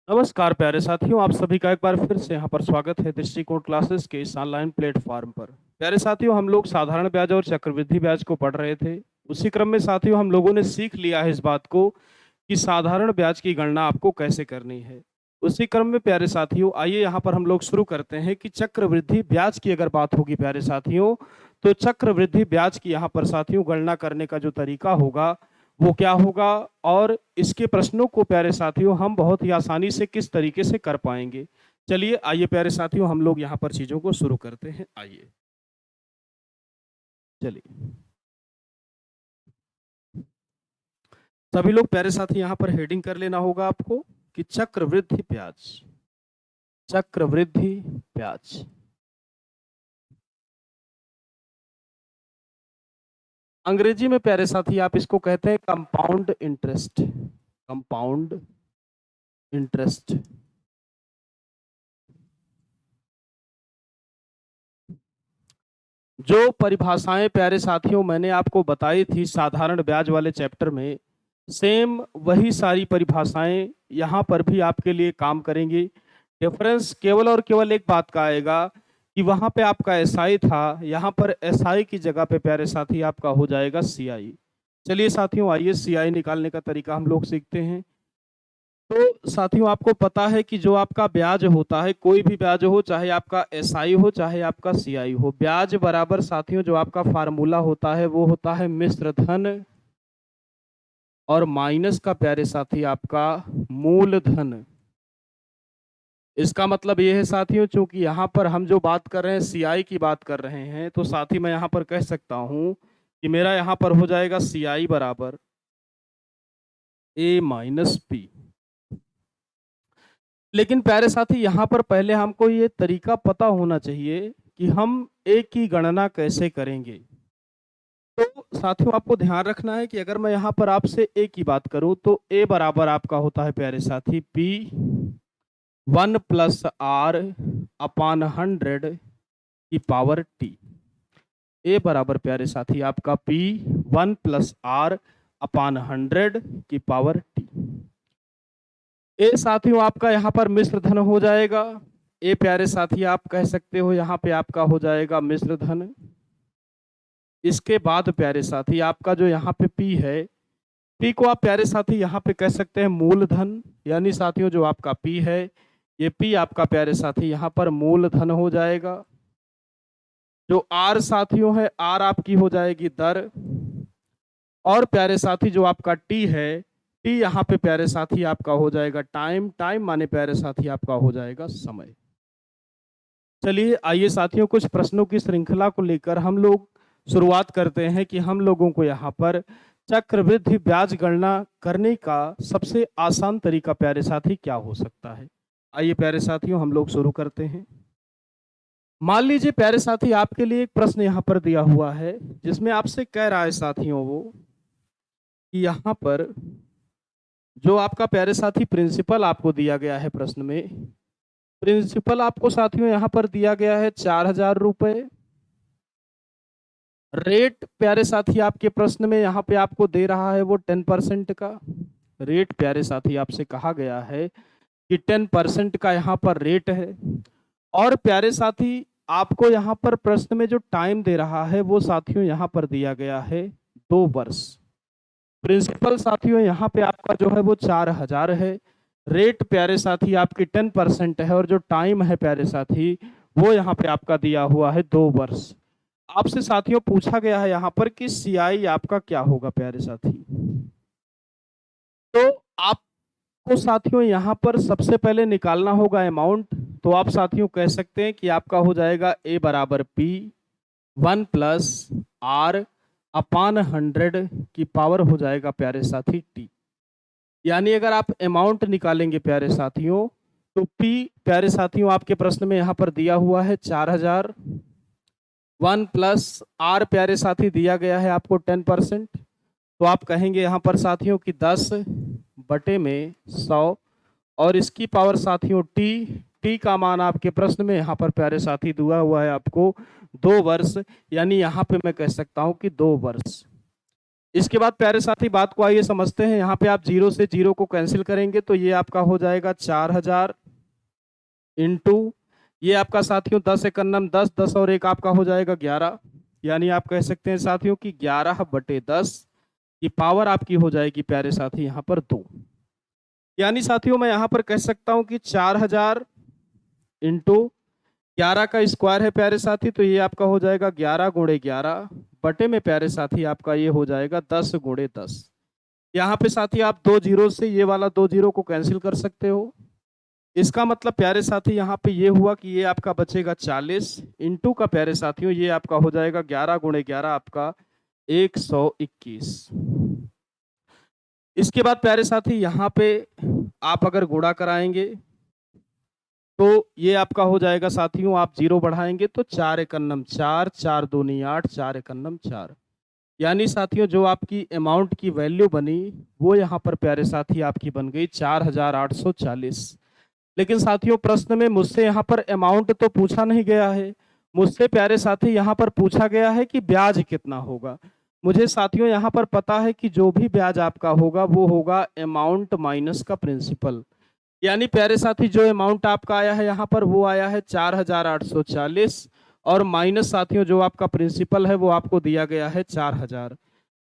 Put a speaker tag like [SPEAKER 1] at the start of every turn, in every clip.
[SPEAKER 1] नमस्कार प्यारे साथियों, आप सभी का एक बार फिर से यहाँ पर स्वागत है दृष्टिकोण क्लासेस के इस ऑनलाइन प्लेटफॉर्म पर। प्यारे साथियों, हम लोग साधारण ब्याज और चक्रवृद्धि ब्याज को पढ़ रहे थे। उसी क्रम में साथियों हम लोगों ने सीख लिया है इस बात को कि साधारण ब्याज की गणना आपको कैसे करनी है। उसी क्रम में प्यारे साथियों आइए यहाँ पर हम लोग शुरू करते हैं कि चक्रवृद्धि ब्याज की अगर बात होगी प्यारे साथियों, तो चक्रवृद्धि ब्याज की यहाँ पर साथियों गणना करने का जो तरीका होगा वो क्या होगा, और इसके प्रश्नों को प्यारे साथियों हम बहुत ही आसानी से किस तरीके से कर पाएंगे। चलिए आइए प्यारे साथियों हम लोग यहाँ पर चीजों को शुरू करते हैं। आइए चलिए सभी लोग प्यारे साथी यहाँ पर हेडिंग कर लेना होगा आपको कि चक्रवृद्धि ब्याज, चक्रवृद्धि ब्याज। अंग्रेजी में प्यारे साथी आप इसको कहते हैं कंपाउंड इंटरेस्ट, कंपाउंड इंटरेस्ट। जो परिभाषाएं प्यारे साथियों मैंने आपको बताई थी साधारण ब्याज वाले चैप्टर में, सेम वही सारी परिभाषाएं यहाँ पर भी आपके लिए काम करेंगी। डिफरेंस केवल और केवल एक बात का आएगा कि वहां पे आपका एसआई था, यहाँ पर एसआई की जगह पे प्यारे साथी आपका हो जाएगा सीआई। चलिए साथियों आइए सीआई निकालने का तरीका हम लोग सीखते हैं। तो साथियों आपको पता है कि जो आपका ब्याज होता है, कोई भी ब्याज हो, चाहे आपका एसआई हो चाहे आपका सीआई हो, ब्याज बराबर साथियों जो आपका फार्मूला होता है वो होता है मिश्र धन और माइनस का प्यारे साथी आपका मूलधन। इसका मतलब ये है साथियों, चूंकि यहाँ पर हम जो बात कर रहे हैं सीआई की बात कर रहे हैं, तो साथी मैं यहाँ पर कह सकता हूँ कि मेरा यहाँ पर हो जाएगा सीआई बराबर ए माइनस पी। लेकिन प्यारे साथी यहाँ पर पहले हमको ये तरीका पता होना चाहिए कि हम ए की गणना कैसे करेंगे। तो साथियों आपको ध्यान रखना है कि अगर मैं यहाँ पर आपसे ए की बात करूं तो ए बराबर आपका होता है प्यारे साथी पी 1+r/100 की पावर टी। ए बराबर प्यारे साथी आपका पी 1+r/100 की पावर टी। ए साथियों आपका यहाँ पर मिश्र धन हो जाएगा। ए प्यारे साथी आप कह सकते हो यहाँ पे आपका हो जाएगा मिश्र धन। इसके बाद प्यारे साथी आपका जो यहाँ पे पी है, पी को आप प्यारे साथी यहाँ पे कह सकते हैं मूलधन, यानी साथियों जो आपका पी है ये पी आपका प्यारे साथी यहाँ पर मूलधन हो जाएगा। जो आर साथियों है, आर आपकी हो जाएगी दर, और प्यारे साथी जो आपका टी है, टी यहाँ पे प्यारे साथी आपका हो जाएगा टाइम, टाइम माने प्यारे साथी आपका हो जाएगा समय। चलिए आइए साथियों कुछ प्रश्नों की श्रृंखला को लेकर हम लोग शुरुआत करते हैं कि हम लोगों को यहाँ पर चक्रवृद्धि ब्याज गणना करने का सबसे आसान तरीका प्यारे साथी क्या हो सकता है। आइए प्यारे साथियों हम लोग शुरू करते हैं। मान लीजिए प्यारे साथी आपके लिए एक प्रश्न यहाँ पर दिया हुआ है जिसमें आपसे कह रहा है साथियों वो कि यहाँ पर जो आपका प्यारे साथी प्रिंसिपल आपको दिया गया है प्रश्न में, प्रिंसिपल आपको साथियों यहाँ पर दिया गया है 4,000 रुपए। रेट प्यारे साथी आपके प्रश्न में यहाँ पे आपको दे रहा है वो 10% का रेट। प्यारे साथी आपसे कहा गया है कि 10% का यहाँ पर रेट है। और प्यारे साथी आपको यहाँ पर प्रश्न में जो टाइम दे रहा है वो साथियों यहाँ पर दिया गया है 2 वर्ष। प्रिंसिपल साथियों यहाँ पे आपका जो है वो 4,000 है। रेट प्यारे साथी आपकी 10% है और जो टाइम है प्यारे साथी वो यहाँ पे आपका दिया हुआ है 2 वर्ष। आपसे साथियों पूछा गया है यहाँ पर कि सीआई आपका क्या होगा प्यारे साथी। तो आपको साथियों यहाँ पर सबसे पहले निकालना होगा अमाउंट। तो आप साथियों कह सकते हैं कि आपका हो जाएगा ए बराबर पी 1+r/100 की पावर हो जाएगा प्यारे साथी टी। यानी अगर आप अमाउंट निकालेंगे प्यारे साथियों तो पी प्यारे साथियों आपके प्रश्न में यहाँ पर दिया हुआ है 4,000, 1+r प्यारे साथी दिया गया है आपको 10%। तो आप कहेंगे यहाँ पर साथियों की 10/100 और इसकी पावर साथियों टी। टी का मान आपके प्रश्न में यहाँ पर प्यारे साथी दिया हुआ है आपको 2 वर्ष, यानी यहाँ पे मैं कह सकता हूँ कि 2 वर्ष। इसके बाद प्यारे साथी बात को आइए समझते हैं। यहाँ पे आप 0 से 0 को कैंसिल करेंगे तो ये आपका हो जाएगा 4000 इंटू ये आपका साथियों 10 एकम 10, 10 और 1 आपका हो जाएगा 11, यानी आप कह सकते हैं साथियों कि 11/10 की पावर आपकी हो जाएगी प्यारे साथी यहाँ पर 2। यानी साथियों मैं यहाँ पर कह सकता हूँ कि 4000 इंटू 11 का स्क्वायर है प्यारे साथी, तो ये आपका हो जाएगा 11 गुणे 11 बटे में प्यारे साथी आपका ये हो जाएगा 10 गुणे 10। यहाँ पे साथी आप 2 जीरो से ये वाला 2 जीरो को कैंसिल कर सकते हो। इसका मतलब प्यारे साथी यहाँ पे ये हुआ कि ये आपका बचेगा 40 इंटू का प्यारे साथियों ये आपका हो जाएगा 11 गुणे 11 आपका 121। इसके बाद प्यारे साथी यहाँ पे आप अगर गुणा कराएंगे तो ये आपका हो जाएगा साथियों, आप 0 बढ़ाएंगे तो 4 एकम 4, 4 दूनी 8, 4 एकम 4, यानी साथियों जो आपकी अमाउंट की वैल्यू बनी वो यहाँ पर प्यारे साथी आपकी बन गई 4840। लेकिन साथियों प्रश्न में मुझसे यहाँ पर अमाउंट तो पूछा नहीं गया है, मुझसे प्यारे साथी यहाँ पर पूछा गया है कि ब्याज कितना होगा। मुझे साथियों यहाँ पर पता है कि जो भी ब्याज आपका होगा वो होगा अमाउंट माइनस का प्रिंसिपल, यानी प्यारे साथी जो अमाउंट आपका आया है यहाँ पर वो आया है 4840 और माइनस साथियों जो आपका प्रिंसिपल है वो आपको दिया गया है 4000।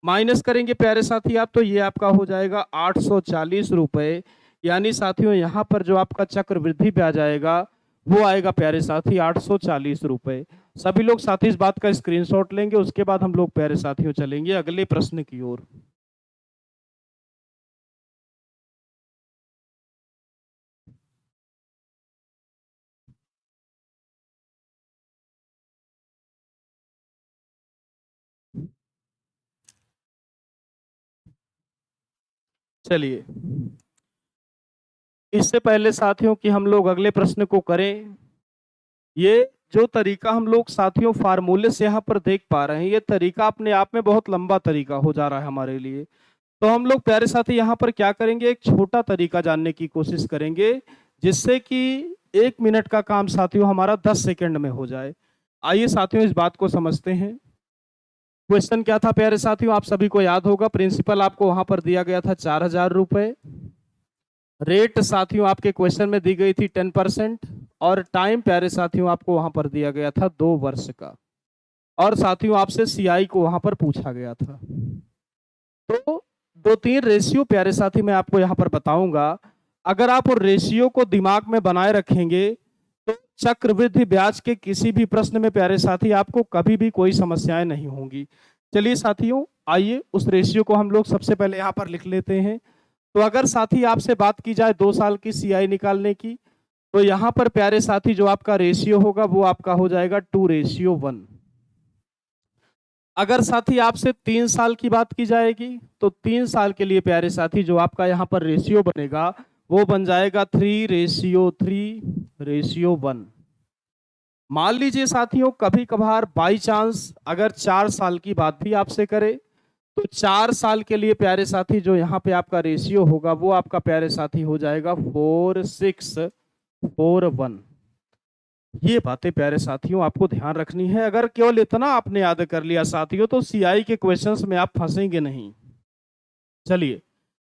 [SPEAKER 1] माइनस करेंगे प्यारे साथी आप तो ये आपका हो जाएगा 840 रुपए, यानी साथियों यहाँ पर जो आपका चक्रवृद्धि ब्याज आएगा वो आएगा प्यारे साथी 840 रुपए। सभी लोग साथी इस बात का स्क्रीनशॉट लेंगे, उसके बाद हम लोग प्यारे साथियों चलेंगे अगले प्रश्न की ओर। चलिए इससे पहले साथियों कि हम लोग अगले प्रश्न को करें, ये जो तरीका हम लोग साथियों फार्मूले से यहाँ पर देख पा रहे हैं ये तरीका अपने आप में बहुत लंबा तरीका हो जा रहा है हमारे लिए। तो हम लोग प्यारे साथी यहाँ पर क्या करेंगे, एक छोटा तरीका जानने की कोशिश करेंगे जिससे कि 1 मिनट का काम साथियों हमारा 10 सेकंड में हो जाए। आइए साथियों इस बात को समझते हैं। क्वेश्चन क्या था प्यारे साथियों, आप सभी को याद होगा, प्रिंसिपल आपको वहां पर दिया गया था 4000 रुपए, रेट साथियों आपके क्वेश्चन में दी गई थी 10% और टाइम प्यारे साथियों आपको वहां पर दिया गया था 2 वर्ष का, और साथियों आपसे सीआई को वहां पर पूछा गया था। तो 2-3 रेशियो प्यारे साथी मैं आपको यहाँ पर बताऊंगा, अगर आप उन रेशियो को दिमाग में बनाए रखेंगे तो चक्रवृद्धि ब्याज के किसी भी प्रश्न में प्यारे साथी आपको कभी भी कोई समस्याएं नहीं होंगी। चलिए साथियों आइए उस रेशियो को हम लोग सबसे पहले यहाँ पर लिख लेते हैं। तो अगर साथी आपसे बात की जाए 2 साल की सीआई निकालने की, तो यहाँ पर प्यारे साथी जो आपका रेशियो होगा वो आपका हो जाएगा 2:1। अगर साथी आपसे 3 साल की बात की जाएगी तो 3 साल के लिए प्यारे साथी जो आपका यहाँ पर रेशियो बनेगा वो बन जाएगा 3:3:1। मान लीजिए साथियों कभी कभार बाई चांस अगर 4 साल की बात भी आपसे करे तो 4 साल के लिए प्यारे साथी जो यहाँ पे आपका रेशियो होगा वो आपका प्यारे साथी हो जाएगा 4:6:1। ये बातें प्यारे साथियों आपको ध्यान रखनी है। अगर केवल इतना आपने याद कर लिया साथियों तो सीआई के क्वेश्चंस में आप फंसेंगे नहीं। चलिए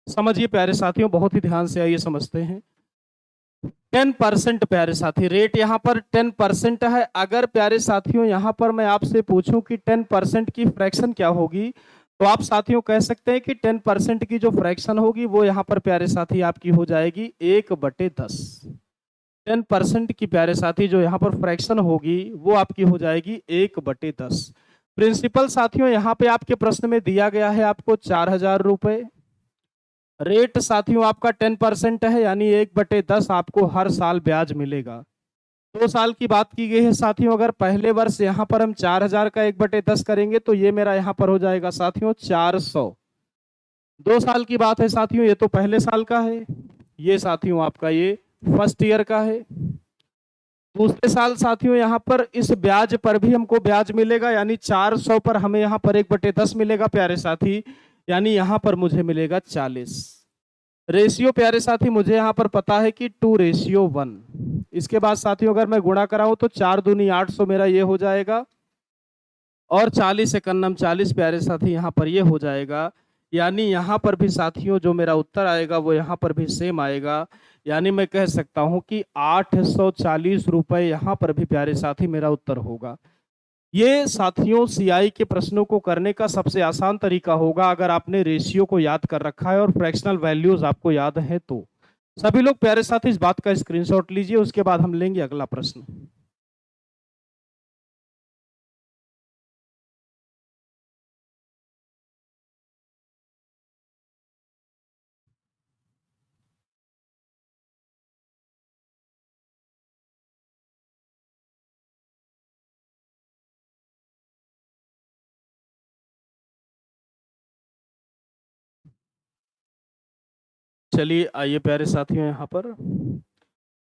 [SPEAKER 1] समझिए प्यारे साथियों, बहुत ही ध्यान से आइए समझते हैं। 10% प्यारे साथी रेट यहाँ पर 10% है। अगर प्यारे साथियों यहाँ पर मैं आपसे पूछूं कि 10% की फ्रैक्शन क्या होगी तो आप साथियों कह सकते हैं कि 10% की जो फ्रैक्शन होगी वो यहाँ पर प्यारे साथी आपकी हो जाएगी 1/10। 10% की प्यारे साथी जो यहाँ पर फ्रैक्शन होगी वो आपकी हो जाएगी 1/10। प्रिंसिपल साथियों यहाँ पे आपके प्रश्न में दिया गया है आपको 4000 रुपए, रेट साथियों आपका 10% है यानी 1/10 आपको हर साल ब्याज मिलेगा। 2 साल की बात की गई है साथियों, अगर पहले वर्ष यहाँ पर हम 4000 का 1/10 करेंगे तो ये मेरा यहाँ पर हो जाएगा साथियों 400। 2 साल की बात है साथियों, ये तो पहले साल का है, ये साथियों आपका ये फर्स्ट ईयर का है। दूसरे साल साथियों यहाँ पर इस ब्याज पर भी हमको ब्याज मिलेगा यानी 400 पर हमें यहाँ पर 1/10 मिलेगा प्यारे साथी, यानी यहाँ पर मुझे मिलेगा 40। रेशियो प्यारे साथी मुझे यहाँ पर पता है कि 2:1। इसके बाद साथियों अगर मैं गुणा कराऊं तो 4 दूनी 800 मेरा ये हो जाएगा और 40 एकन्नम 40 प्यारे साथी यहाँ पर ये हो जाएगा। यानी यहाँ पर भी साथियों जो मेरा उत्तर आएगा वो यहाँ पर भी सेम आएगा। यानी मैं कह सकता हूँ कि 840 रुपए यहाँ पर भी प्यारे साथी मेरा उत्तर होगा। ये साथियों सीआई के प्रश्नों को करने का सबसे आसान तरीका होगा अगर आपने रेशियो को याद कर रखा है और फ्रैक्शनल वैल्यूज आपको याद है तो। सभी लोग प्यारे साथी इस बात का स्क्रीनशॉट लीजिए, उसके बाद हम लेंगे अगला प्रश्न। चलिए आइए प्यारे साथियों, यहाँ पर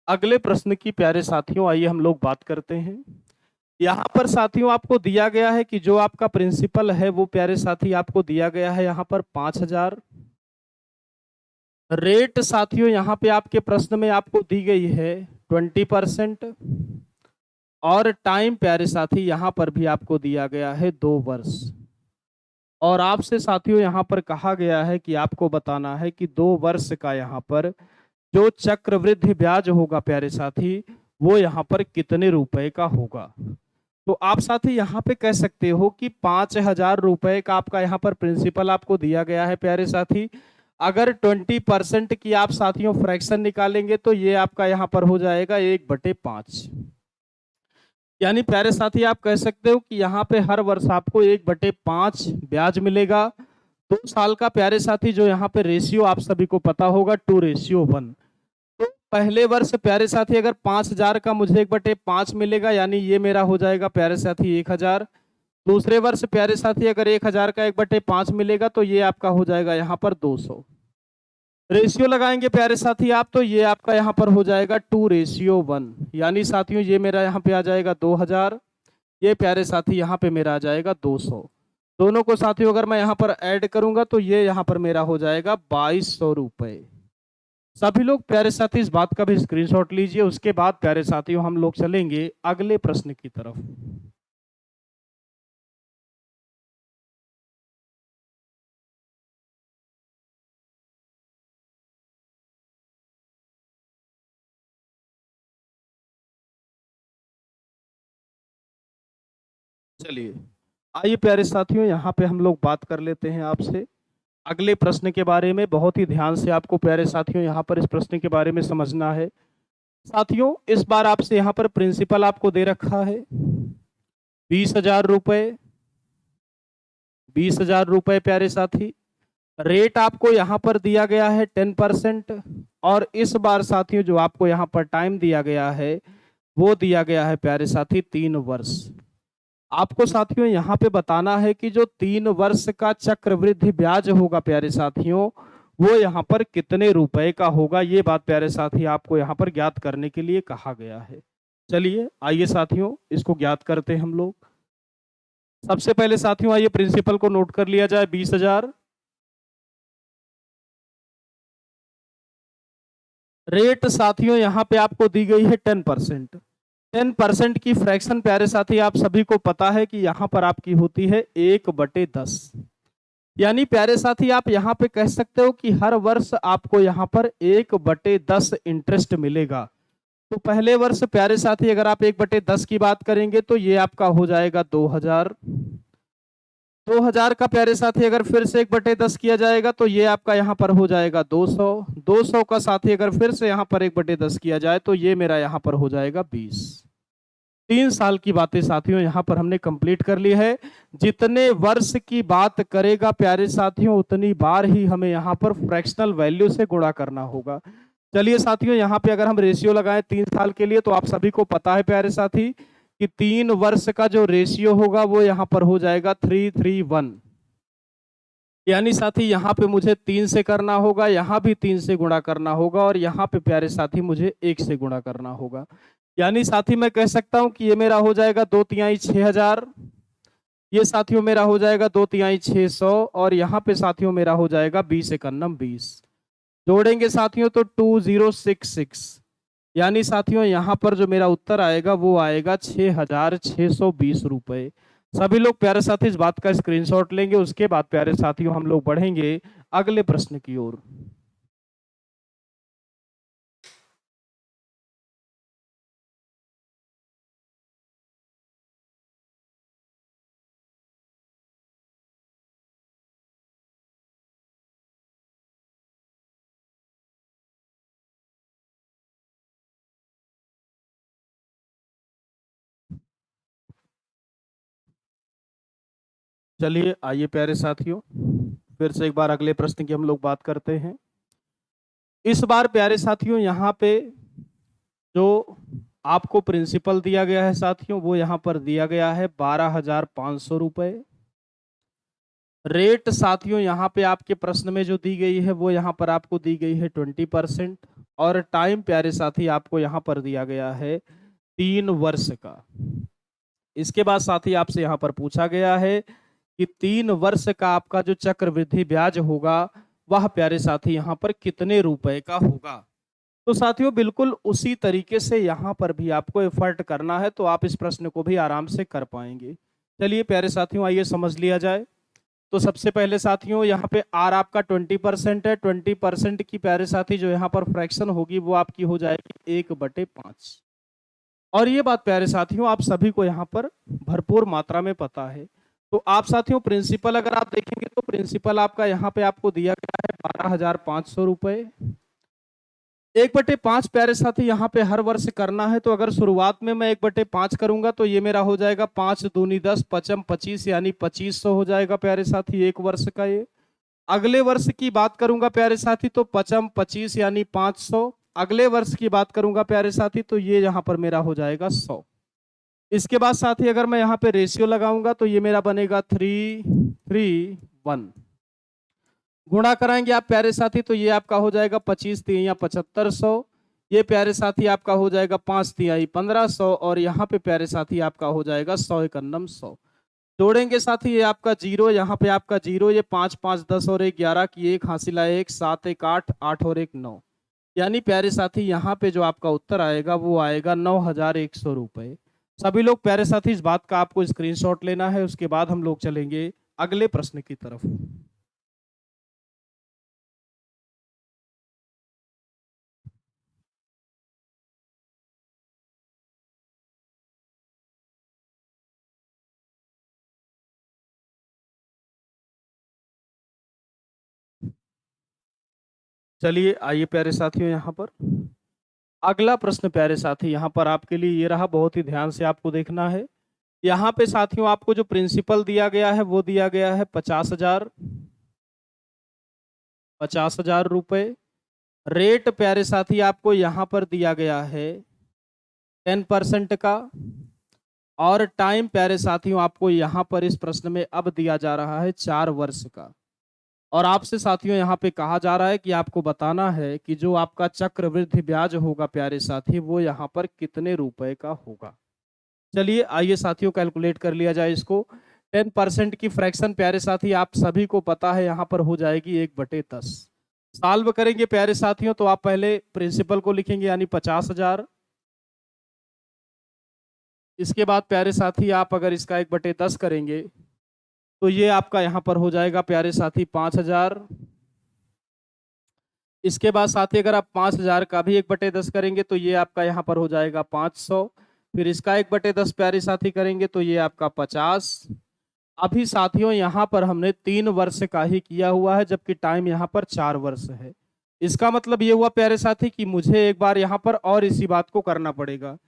[SPEAKER 1] अगले प्रश्न की प्यारे साथियों आइए हम लोग बात करते हैं। यहाँ पर साथियों आपको दिया गया है कि जो आपका प्रिंसिपल है वो प्यारे साथी आपको दिया गया है यहाँ पर 5000। रेट साथियों यहाँ पे आपके प्रश्न में आपको दी गई है 20%। और टाइम प्यारे साथी यहाँ पर भी आपको दिया गया है 2 वर्ष। और आपसे साथियों यहाँ पर कहा गया है कि आपको बताना है कि 2 वर्ष का यहाँ पर जो चक्रवृद्धि ब्याज होगा प्यारे साथी वो यहाँ पर कितने रुपए का होगा। तो आप साथी यहाँ पे कह सकते हो कि 5000 रुपए का आपका यहाँ पर प्रिंसिपल आपको दिया गया है प्यारे साथी। अगर 20% की आप साथियों फ्रैक्शन निकालेंगे तो ये आपका यहाँ पर हो जाएगा 1/5। यानी प्यारे साथी आप कह सकते हो कि यहाँ पे हर वर्ष आपको 1/5 ब्याज मिलेगा। 2 साल का प्यारे साथी जो यहाँ पे रेशियो आप सभी को पता होगा 2:1। तो पहले वर्ष प्यारे साथी अगर 5000 का मुझे 1/5 मिलेगा यानी ये मेरा हो जाएगा प्यारे साथी 1000। दूसरे वर्ष प्यारे साथी अगर 1000 का 1/5 मिलेगा तो ये आपका हो जाएगा यहाँ पर 200। रेशियो लगाएंगे प्यारे साथी आप तो ये आपका यहाँ पर हो जाएगा 2:1। यानी साथियों ये मेरा यहाँ पे आ जाएगा 2000, ये प्यारे साथी यहाँ पे मेरा आ जाएगा 200। दोनों को साथियों अगर मैं यहाँ पर ऐड करूंगा तो ये यहाँ पर मेरा हो जाएगा 2200 रुपए। सभी लोग प्यारे साथी इस बात का भी स्क्रीनशॉट लीजिए, उसके बाद प्यारे साथियों हम लोग चलेंगे अगले प्रश्न की तरफ। चलिए आइए प्यारे साथियों यहाँ पे हम लोग बात कर लेते हैं आपसे अगले प्रश्न के बारे में। बहुत ही ध्यान से आपको प्यारे साथियों यहाँ पर इस प्रश्न के बारे में समझना है। साथियों इस बार आपसे यहाँ पर प्रिंसिपल आपको दे रखा है 20,000 रुपए। 20,000 रुपए प्यारे साथी। रेट आपको यहाँ पर दिया गया है 10%। और इस बार साथियों जो आपको यहाँ पर टाइम दिया गया है वो दिया गया है प्यारे साथी 3 वर्ष। आपको साथियों यहाँ पे बताना है कि जो 3 वर्ष का चक्रवृद्धि ब्याज होगा प्यारे साथियों वो यहाँ पर कितने रुपए का होगा। ये बात प्यारे साथी आपको यहाँ पर ज्ञात करने के लिए कहा गया है। चलिए आइए साथियों इसको ज्ञात करते हैं हम लोग। सबसे पहले साथियों आइए प्रिंसिपल को नोट कर लिया जाए 20,000। रेट साथियों यहाँ पे आपको दी गई है 10%। 10% की फ्रैक्शन प्यारे साथी आप सभी को पता है कि यहाँ पर आपकी होती है 1/10। यानी प्यारे साथी आप यहाँ पे कह सकते हो कि हर वर्ष आपको यहाँ पर 1/10 इंटरेस्ट मिलेगा। तो पहले वर्ष प्यारे साथी अगर आप 1/10 की बात करेंगे तो ये आपका हो जाएगा 2000। 2000 का प्यारे साथी अगर फिर से 1/10 किया जाएगा तो ये आपका यहाँ पर हो जाएगा 200। 200 का साथी अगर फिर से यहाँ पर 1/10 किया जाए तो ये मेरा यहाँ पर हो जाएगा 20। 3 साल की बातें साथियों यहाँ पर हमने कंप्लीट कर ली है। जितने वर्ष की बात करेगा प्यारे साथियों उतनी बार ही हमें यहाँ पर फ्रैक्शनल वैल्यू से गुणा करना होगा। चलिए साथियों यहाँ पे अगर हम रेशियो लगाएं 3 साल के लिए तो आप सभी को पता है प्यारे साथी कि 3 वर्ष का जो रेशियो होगा वो यहाँ पर हो जाएगा 3:1। यानी साथी यहाँ पे मुझे 3 से करना होगा, यहाँ भी 3 से गुणा करना होगा और यहाँ पे प्यारे साथी मुझे 1 से गुणा करना होगा। यानी साथी मैं कह सकता हूँ कि ये मेरा हो जाएगा 2/3 6,000। ये साथियों मेरा हो जाएगा 2/3 600 और यहाँ पे साथियों मेरा हो जाएगा 20 एकन्नम 20। जोड़ेंगे साथियों तो 2066। यानी साथियों यहाँ पर जो मेरा उत्तर आएगा वो आएगा 6,620 रुपए। सभी लोग प्यारे साथी इस बात का स्क्रीनशॉट लेंगे, उसके बाद प्यारे साथियों हम लोग बढ़ेंगे अगले प्रश्न की ओर। चलिए आइए प्यारे साथियों, फिर से एक बार अगले प्रश्न की हम लोग बात करते हैं। इस बार प्यारे साथियों यहाँ पे जो आपको प्रिंसिपल दिया गया है साथियों, वो यहाँ पर दिया गया है 12,500 रुपए। रेट साथियों यहाँ पे आपके प्रश्न में जो दी गई है वो यहाँ पर आपको दी गई है 20%। और टाइम प्यारे साथी आपको यहाँ पर दिया गया है 3 वर्ष का। इसके बाद साथी आपसे यहाँ पर पूछा गया है कि 3 वर्ष का आपका जो चक्रवृद्धि ब्याज होगा वह प्यारे साथी यहाँ पर कितने रुपए का होगा। तो साथियों बिल्कुल उसी तरीके से यहाँ पर भी आपको एफर्ट करना है, तो आप इस प्रश्न को भी आराम से कर पाएंगे। चलिए प्यारे साथियों आइए समझ लिया जाए। तो सबसे पहले साथियों यहाँ पे आर आपका 20% है। 20% की प्यारे साथी जो यहाँ पर फ्रैक्शन होगी वो आपकी हो जाएगी 1/5। और ये बात प्यारे साथियों आप सभी को यहाँ पर भरपूर मात्रा में पता है। तो आप साथियों प्रिंसिपल अगर आप देखेंगे तो प्रिंसिपल आपका यहाँ पे आपको दिया गया है 12,500 रुपए। 1/5 प्यारे साथी यहाँ पे हर वर्ष करना है। तो अगर शुरुआत में मैं 1/5 करूंगा तो ये मेरा हो जाएगा 5 दूनी 10 पचम 25 यानी 2500 हो जाएगा प्यारे साथी एक वर्ष का ये। अगले वर्ष की बात करूंगा प्यारे साथी तो पचम 25 यानी 500। अगले वर्ष की बात करूंगा प्यारे साथी तो ये यहाँ पर मेरा हो जाएगा 100। इसके बाद साथी अगर मैं यहाँ पे रेशियो लगाऊंगा तो ये मेरा बनेगा 3:3:1। गुणा कराएंगे आप प्यारे साथी तो ये आपका हो जाएगा 25 तिया 7500। ये प्यारे साथी आपका हो जाएगा 5 तिहाई 1500। और यहाँ पे प्यारे साथी आपका हो जाएगा 100 एकन्नम 100। जोड़ेंगे साथी ये आपका जीरो, यहाँ पे आपका जीरो, ये 5 5 10 और 1 11 की 1 हासिल आए 1 7 1 8 8 और 1 9। यानी प्यारे साथी यहाँ पे जो आपका उत्तर आएगा वो आएगा 9,100 रुपए। सभी लोग प्यारे साथी इस बात का आपको स्क्रीनशॉट लेना है, उसके बाद हम लोग चलेंगे अगले प्रश्न की तरफ। चलिए आइए प्यारे साथियों यहाँ पर अगला प्रश्न प्यारे साथी यहाँ पर आपके लिए ये रहा, बहुत ही ध्यान से आपको देखना है। यहाँ पे साथियों आपको जो प्रिंसिपल दिया गया है वो दिया गया है 50,000 रुपए। रेट प्यारे साथी आपको यहाँ पर दिया गया है 10% का। और टाइम प्यारे साथियों आपको यहाँ पर इस प्रश्न में अब दिया जा रहा है 4 वर्ष का। और आपसे साथियों यहाँ पे कहा जा रहा है कि आपको बताना है कि जो आपका चक्रवृद्धि ब्याज होगा प्यारे साथी वो यहाँ पर कितने रुपए का होगा। चलिए आइए साथियों कैलकुलेट कर लिया जाए इसको। 10% की फ्रैक्शन प्यारे साथी आप सभी को पता है यहाँ पर हो जाएगी 1/10। सॉल्व करेंगे प्यारे साथियों तो आप पहले प्रिंसिपल को लिखेंगे यानी 50,000। इसके बाद प्यारे साथी आप अगर इसका 1/10 करेंगे तो ये आपका यहाँ पर हो जाएगा प्यारे साथी 5,000। इसके बाद साथी अगर आप 5,000 का भी 1/10 करेंगे तो ये आपका यहाँ पर हो जाएगा 500। फिर इसका 1/10 प्यारे साथी करेंगे तो ये आपका 50। अभी साथियों यहाँ पर हमने 3 वर्ष का ही किया हुआ है जबकि टाइम यहाँ पर 4 वर्ष है। इसका मतलब ये हुआ प्यारे साथी कि मुझे एक बार यहाँ पर और इसी बात को करना पड़ेगा।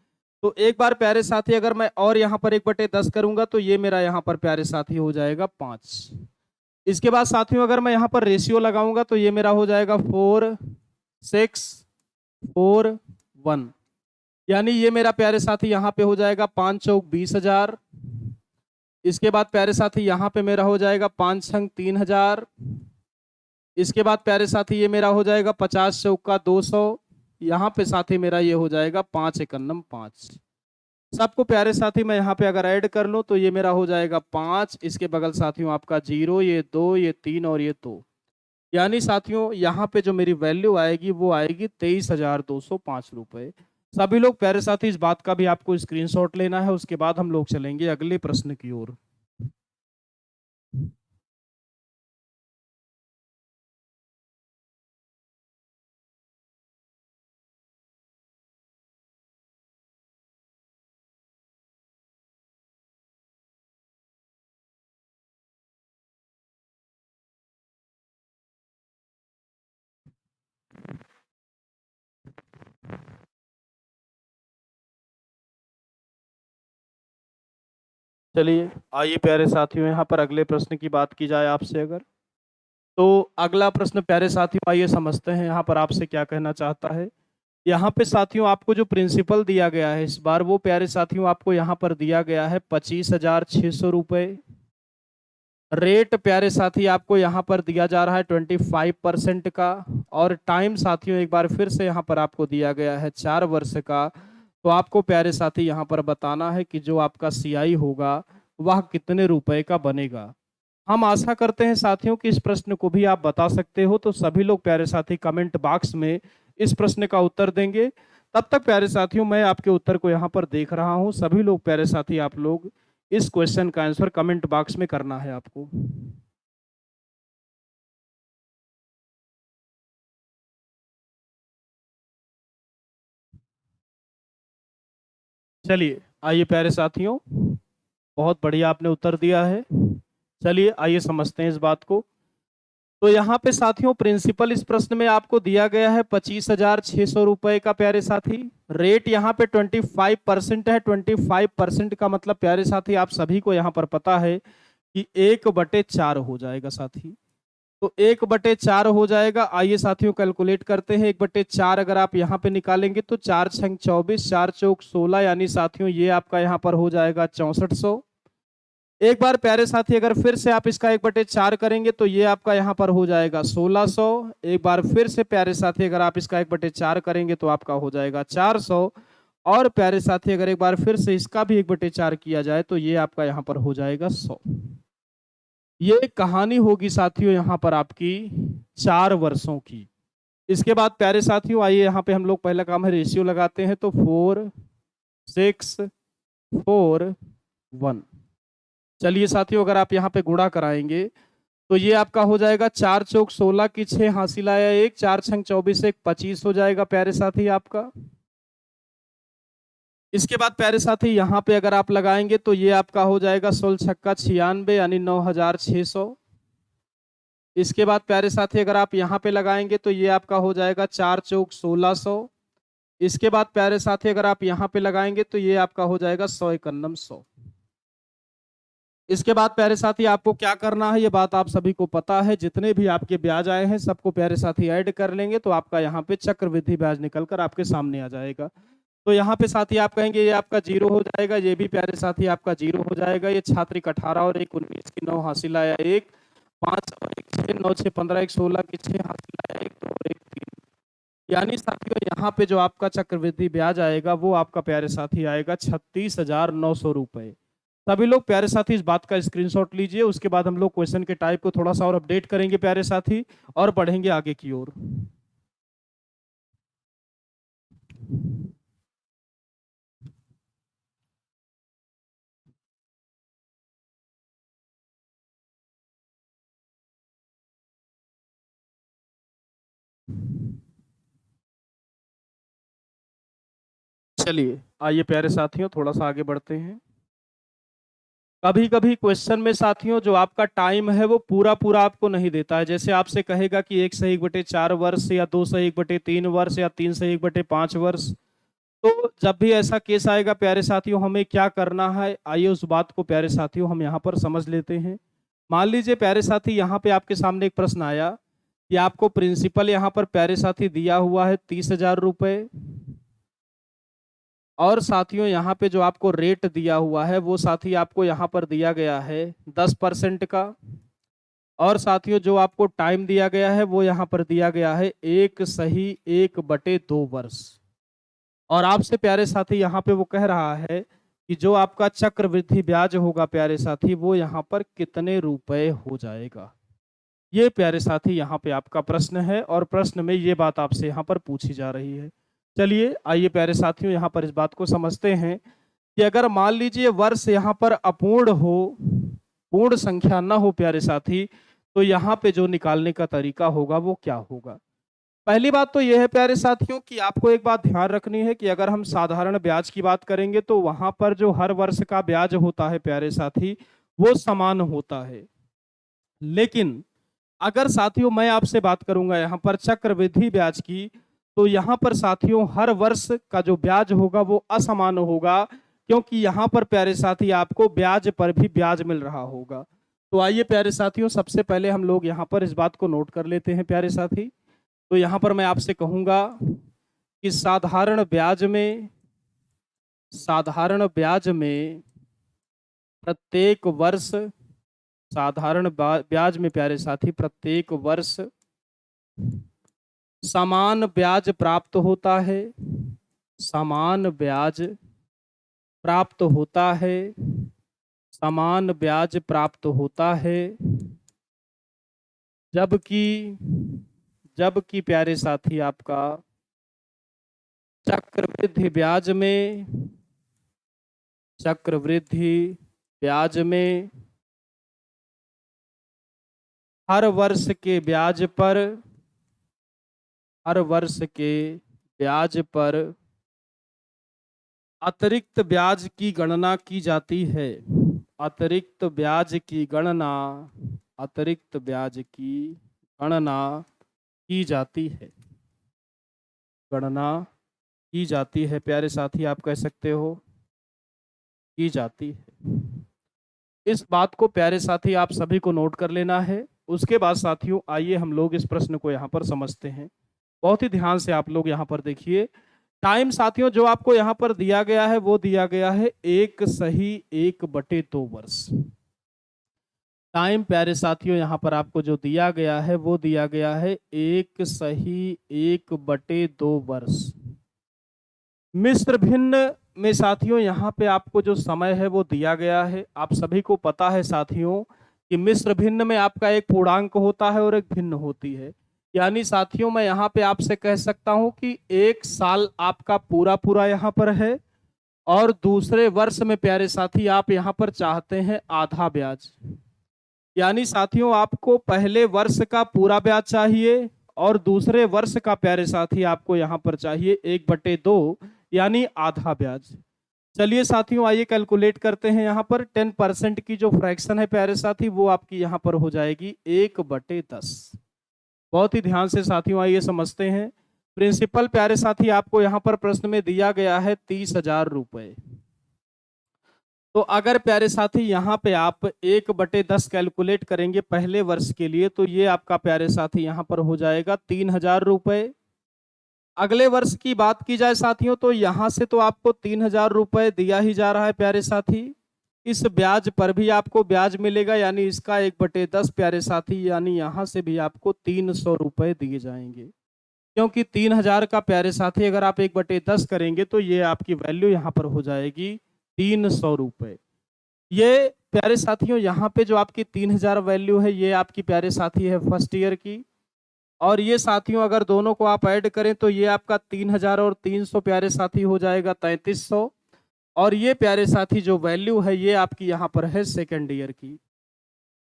[SPEAKER 1] तो एक बार प्यारे साथी अगर मैं और यहाँ पर 1/10 करूंगा तो ये मेरा यहाँ पर प्यारे साथी हो जाएगा 5। इसके बाद साथियों अगर मैं यहाँ पर रेशियो लगाऊंगा तो ये मेरा हो जाएगा 4:6:4:1। यानी ये मेरा प्यारे साथी यहाँ पे हो जाएगा 5 चौक 20,000। इसके बाद प्यारे साथी यहाँ पे मेरा हो जाएगा 5 छंग 3,000। इसके बाद प्यारे साथी ये मेरा हो जाएगा 50 चौका 200। यहाँ पे साथी मेरा ये हो जाएगा 5 एकन्नम 5। सबको प्यारे साथी मैं यहाँ पे अगर ऐड कर लूँ तो ये मेरा हो जाएगा 5। इसके बगल साथियों आपका 0, ये 2, ये 3 और ये 2। यानी साथियों यहाँ पे जो मेरी वैल्यू आएगी वो आएगी 23,205 रुपए। सभी लोग प्यारे साथी इस बात का भी आपको स्क्रीनशॉट लेना है, उसके बाद हम लोग चलेंगे अगले प्रश्न की ओर। चलिए आइए प्यारे साथियों, यहाँ पर अगले प्रश्न की बात की जाए आपसे अगर, तो अगला प्रश्न प्यारे साथियों आइए समझते हैं यहाँ पर आपसे क्या कहना चाहता है। यहाँ पे साथियों आपको जो प्रिंसिपल दिया गया है इस बार, वो प्यारे साथियों आपको यहाँ पर दिया गया है 25,600 रुपये। रेट प्यारे साथी आपको यहाँ पर दिया जा रहा है 25% का। और टाइम साथियों एक बार फिर से यहाँ पर आपको दिया गया है 4 वर्ष का। तो आपको प्यारे साथी यहाँ पर बताना है कि जो आपका सीआई होगा वह कितने रुपए का बनेगा। हम आशा करते हैं साथियों कि इस प्रश्न को भी आप बता सकते हो। तो सभी लोग प्यारे साथी कमेंट बॉक्स में इस प्रश्न का उत्तर देंगे। तब तक प्यारे साथियों मैं आपके उत्तर को यहाँ पर देख रहा हूँ। सभी लोग प्यारे साथी आप लोग इस क्वेश्चन का आंसर कमेंट बॉक्स में करना है आपको। चलिए आइए प्यारे साथियों, बहुत बढ़िया आपने उत्तर दिया है। चलिए आइए समझते हैं इस बात को। तो यहाँ पे साथियों प्रिंसिपल इस प्रश्न में आपको दिया गया है 25,600 रुपए का प्यारे साथी। रेट यहाँ पे 25% है। 25% का मतलब प्यारे साथी आप सभी को यहाँ पर पता है कि 1/4 हो जाएगा साथी। तो 1/4 हो जाएगा। आइए साथियों कैलकुलेट करते हैं। 1/4 अगर आप यहाँ पे निकालेंगे तो 4 छंग 24, 4 चौक 16, यानी साथियों ये आपका यहाँ पर हो जाएगा 6400। एक बार प्यारे साथी अगर फिर से आप इसका 1/4 करेंगे तो ये आपका यहाँ पर हो जाएगा 1600। एक बार फिर से प्यारे साथी अगर आप इसका 1/4 करेंगे तो आपका हो जाएगा 400। और प्यारे साथी अगर एक बार फिर से इसका भी 1/4 किया जाए तो ये आपका यहाँ पर हो जाएगा 100। ये कहानी होगी साथियों यहाँ पर आपकी 4 वर्षों की। इसके बाद प्यारे साथियों आइए यहाँ पे हम लोग पहला काम है रेशियो लगाते हैं। तो 4 6 4 1। चलिए साथियों अगर आप यहाँ पे गुणा कराएंगे तो ये आपका हो जाएगा 4 चौक 16 की 6 हासिल आया 1, 4 छंग 24 1 25 हो जाएगा प्यारे साथी आपका। इसके बाद प्यारे साथी यहाँ पे अगर आप लगाएंगे तो ये आपका हो जाएगा 16 छक्का 96 यानी 9,600। इसके बाद प्यारे साथी अगर आप यहाँ पे लगाएंगे तो ये आपका हो जाएगा 4 चौक 1600। इसके बाद प्यारे साथी अगर आप यहाँ पे लगाएंगे तो ये आपका हो जाएगा 100 100। इसके बाद प्यारे साथी आपको क्या करना है ये बात आप सभी को पता है। जितने भी आपके ब्याज आए हैं सबको प्यारे साथी ऐड कर लेंगे तो आपका यहाँ पे चक्रवृद्धि ब्याज निकलकर आपके सामने आ जाएगा। तो यहाँ पे साथी आप कहेंगे ये आपका 0 हो जाएगा। ये भी प्यारे साथी आपका 0 हो जाएगा। ये छात्रिक 18 और 1 19 की 9 हासिल आया 1, 5 और 1 6 9 6 15 1 16 की 6 हासिल आया 1 2 और 1 3। यानी साथियों यहाँ पे जो आपका चक्रवृद्धि ब्याज आएगा वो आपका प्यारे साथी आएगा 36,900 रुपए। सभी लोग प्यारे साथी इस बात का स्क्रीनशॉट लीजिए। उसके बाद हम लोग क्वेश्चन के टाइप को थोड़ा सा और अपडेट करेंगे प्यारे साथी और बढ़ेंगे आगे की ओर। चलिए आइए प्यारे साथियों थोड़ा सा आगे बढ़ते हैं। कभी कभी क्वेश्चन में साथियों जो आपका टाइम है वो पूरा पूरा आपको नहीं देता है। जैसे आपसे कहेगा कि 1 से 1/4 वर्ष या 2 से 1/3 वर्ष या 3 से 1/5 वर्ष। तो जब भी ऐसा केस आएगा प्यारे साथियों हमें क्या करना है, आइए उस बात को प्यारे साथियों हम यहाँ पर समझ लेते हैं। मान लीजिए प्यारे साथी यहाँ पे आपके सामने एक प्रश्न आया कि आपको प्रिंसिपल यहाँ पर प्यारे साथी दिया हुआ है 30,000 रुपए। और साथियों यहाँ पे जो आपको रेट दिया हुआ है वो साथी आपको यहाँ पर दिया गया है 10% का। और साथियों जो आपको टाइम दिया गया है वो यहाँ पर दिया गया है 1/2 वर्ष। और आपसे प्यारे साथी यहाँ पे वो कह रहा है कि जो आपका चक्रवृद्धि ब्याज होगा प्यारे साथी वो यहाँ पर कितने रुपए हो जाएगा। ये प्यारे साथी यहाँ पे आपका प्रश्न है और प्रश्न में ये बात आपसे यहाँ पर पूछी जा रही है। चलिए आइए प्यारे साथियों यहाँ पर इस बात को समझते हैं कि अगर मान लीजिए वर्ष यहाँ पर अपूर्ण हो, पूर्ण संख्या ना हो प्यारे साथी, तो यहाँ पे जो निकालने का तरीका होगा वो क्या होगा। पहली बात तो यह है प्यारे साथियों कि आपको एक बात ध्यान रखनी है कि अगर हम साधारण ब्याज की बात करेंगे तो वहां पर जो हर वर्ष का ब्याज होता है प्यारे साथी वो समान होता है। लेकिन अगर साथियों मैं आपसे बात करूंगा यहाँ पर चक्रवृद्धि ब्याज की, तो यहाँ पर साथियों हर वर्ष का जो ब्याज होगा वो असमान होगा। क्योंकि यहाँ पर प्यारे साथी आपको ब्याज पर भी ब्याज मिल रहा होगा। तो आइए प्यारे साथियों, सबसे पहले हम लोग यहाँ पर इस बात को नोट कर लेते हैं प्यारे साथी। तो यहाँ पर मैं आपसे कहूँगा कि साधारण ब्याज में प्रत्येक वर्ष ब्याज में प्यारे साथी प्रत्येक वर्ष समान ब्याज प्राप्त होता है। समान ब्याज प्राप्त होता है। समान ब्याज प्राप्त होता है। जबकि जबकि प्यारे साथी आपका चक्रवृद्धि ब्याज में चक्रवृद्धि ब्याज में हर वर्ष के ब्याज पर हर वर्ष के ब्याज पर अतिरिक्त ब्याज की गणना की जाती है। अतिरिक्त ब्याज की गणना अतिरिक्त ब्याज की गणना की जाती है। गणना की जाती है प्यारे साथी, आप कह सकते हो की जाती है। इस बात को प्यारे साथी आप सभी को नोट कर लेना है। उसके बाद साथियों आइए हम लोग इस प्रश्न को यहाँ पर समझते हैं। बहुत ही ध्यान से आप लोग यहाँ पर देखिए। टाइम साथियों जो आपको यहाँ पर दिया गया है वो दिया गया है 1/1/2 वर्ष। टाइम प्यारे साथियों यहाँ पर आपको जो दिया गया है वो दिया गया है 1/1/2 वर्ष। मिस्र भिन्न में साथियों यहाँ पे आपको जो समय है वो दिया गया है। आप सभी को पता है साथियों कि मिस्र भिन्न में आपका एक पूर्णांक होता है और एक भिन्न होती है। यानी साथियों मैं यहाँ पे आपसे कह सकता हूँ कि 1 साल आपका पूरा पूरा यहाँ पर है और दूसरे वर्ष में प्यारे साथी आप यहाँ पर चाहते हैं आधा ब्याज। यानी साथियों आपको पहले वर्ष का पूरा ब्याज चाहिए और दूसरे वर्ष का प्यारे साथी आपको यहाँ पर चाहिए 1/2 यानी आधा ब्याज। चलिए साथियों आइए कैलकुलेट करते हैं। यहाँ पर 10% की जो फ्रैक्शन है प्यारे साथी वो आपकी यहाँ पर हो जाएगी 1/10। बहुत ही ध्यान से साथियों आइए समझते हैं। प्रिंसिपल प्यारे साथी आपको यहाँ पर प्रश्न में दिया गया है 30,000 रुपए। तो अगर प्यारे साथी यहाँ पे आप 1/10 कैलकुलेट करेंगे पहले वर्ष के लिए तो ये आपका प्यारे साथी यहाँ पर हो जाएगा 3,000 रुपए। अगले वर्ष की बात की जाए साथियों तो यहाँ से तो आपको 3,000 रुपए दिया ही जा रहा है प्यारे साथी। इस ब्याज पर भी आपको ब्याज मिलेगा यानी इसका 1/10 प्यारे साथी यानी यहाँ से भी आपको 300 रुपए दिए जाएंगे। क्योंकि 3,000 का प्यारे साथी अगर आप 1/10 करेंगे तो ये आपकी वैल्यू यहाँ पर हो जाएगी 300 रुपए। ये प्यारे साथियों यहाँ पे जो आपकी 3,000 वैल्यू है ये आपकी प्यारे साथी है फर्स्ट ईयर की। और ये साथियों अगर दोनों को आप ऐड करें तो ये आपका 3,000 और 300 प्यारे साथी हो जाएगा 3,300। और ये प्यारे साथी जो वैल्यू है ये आपकी यहाँ पर है सेकेंड ईयर की।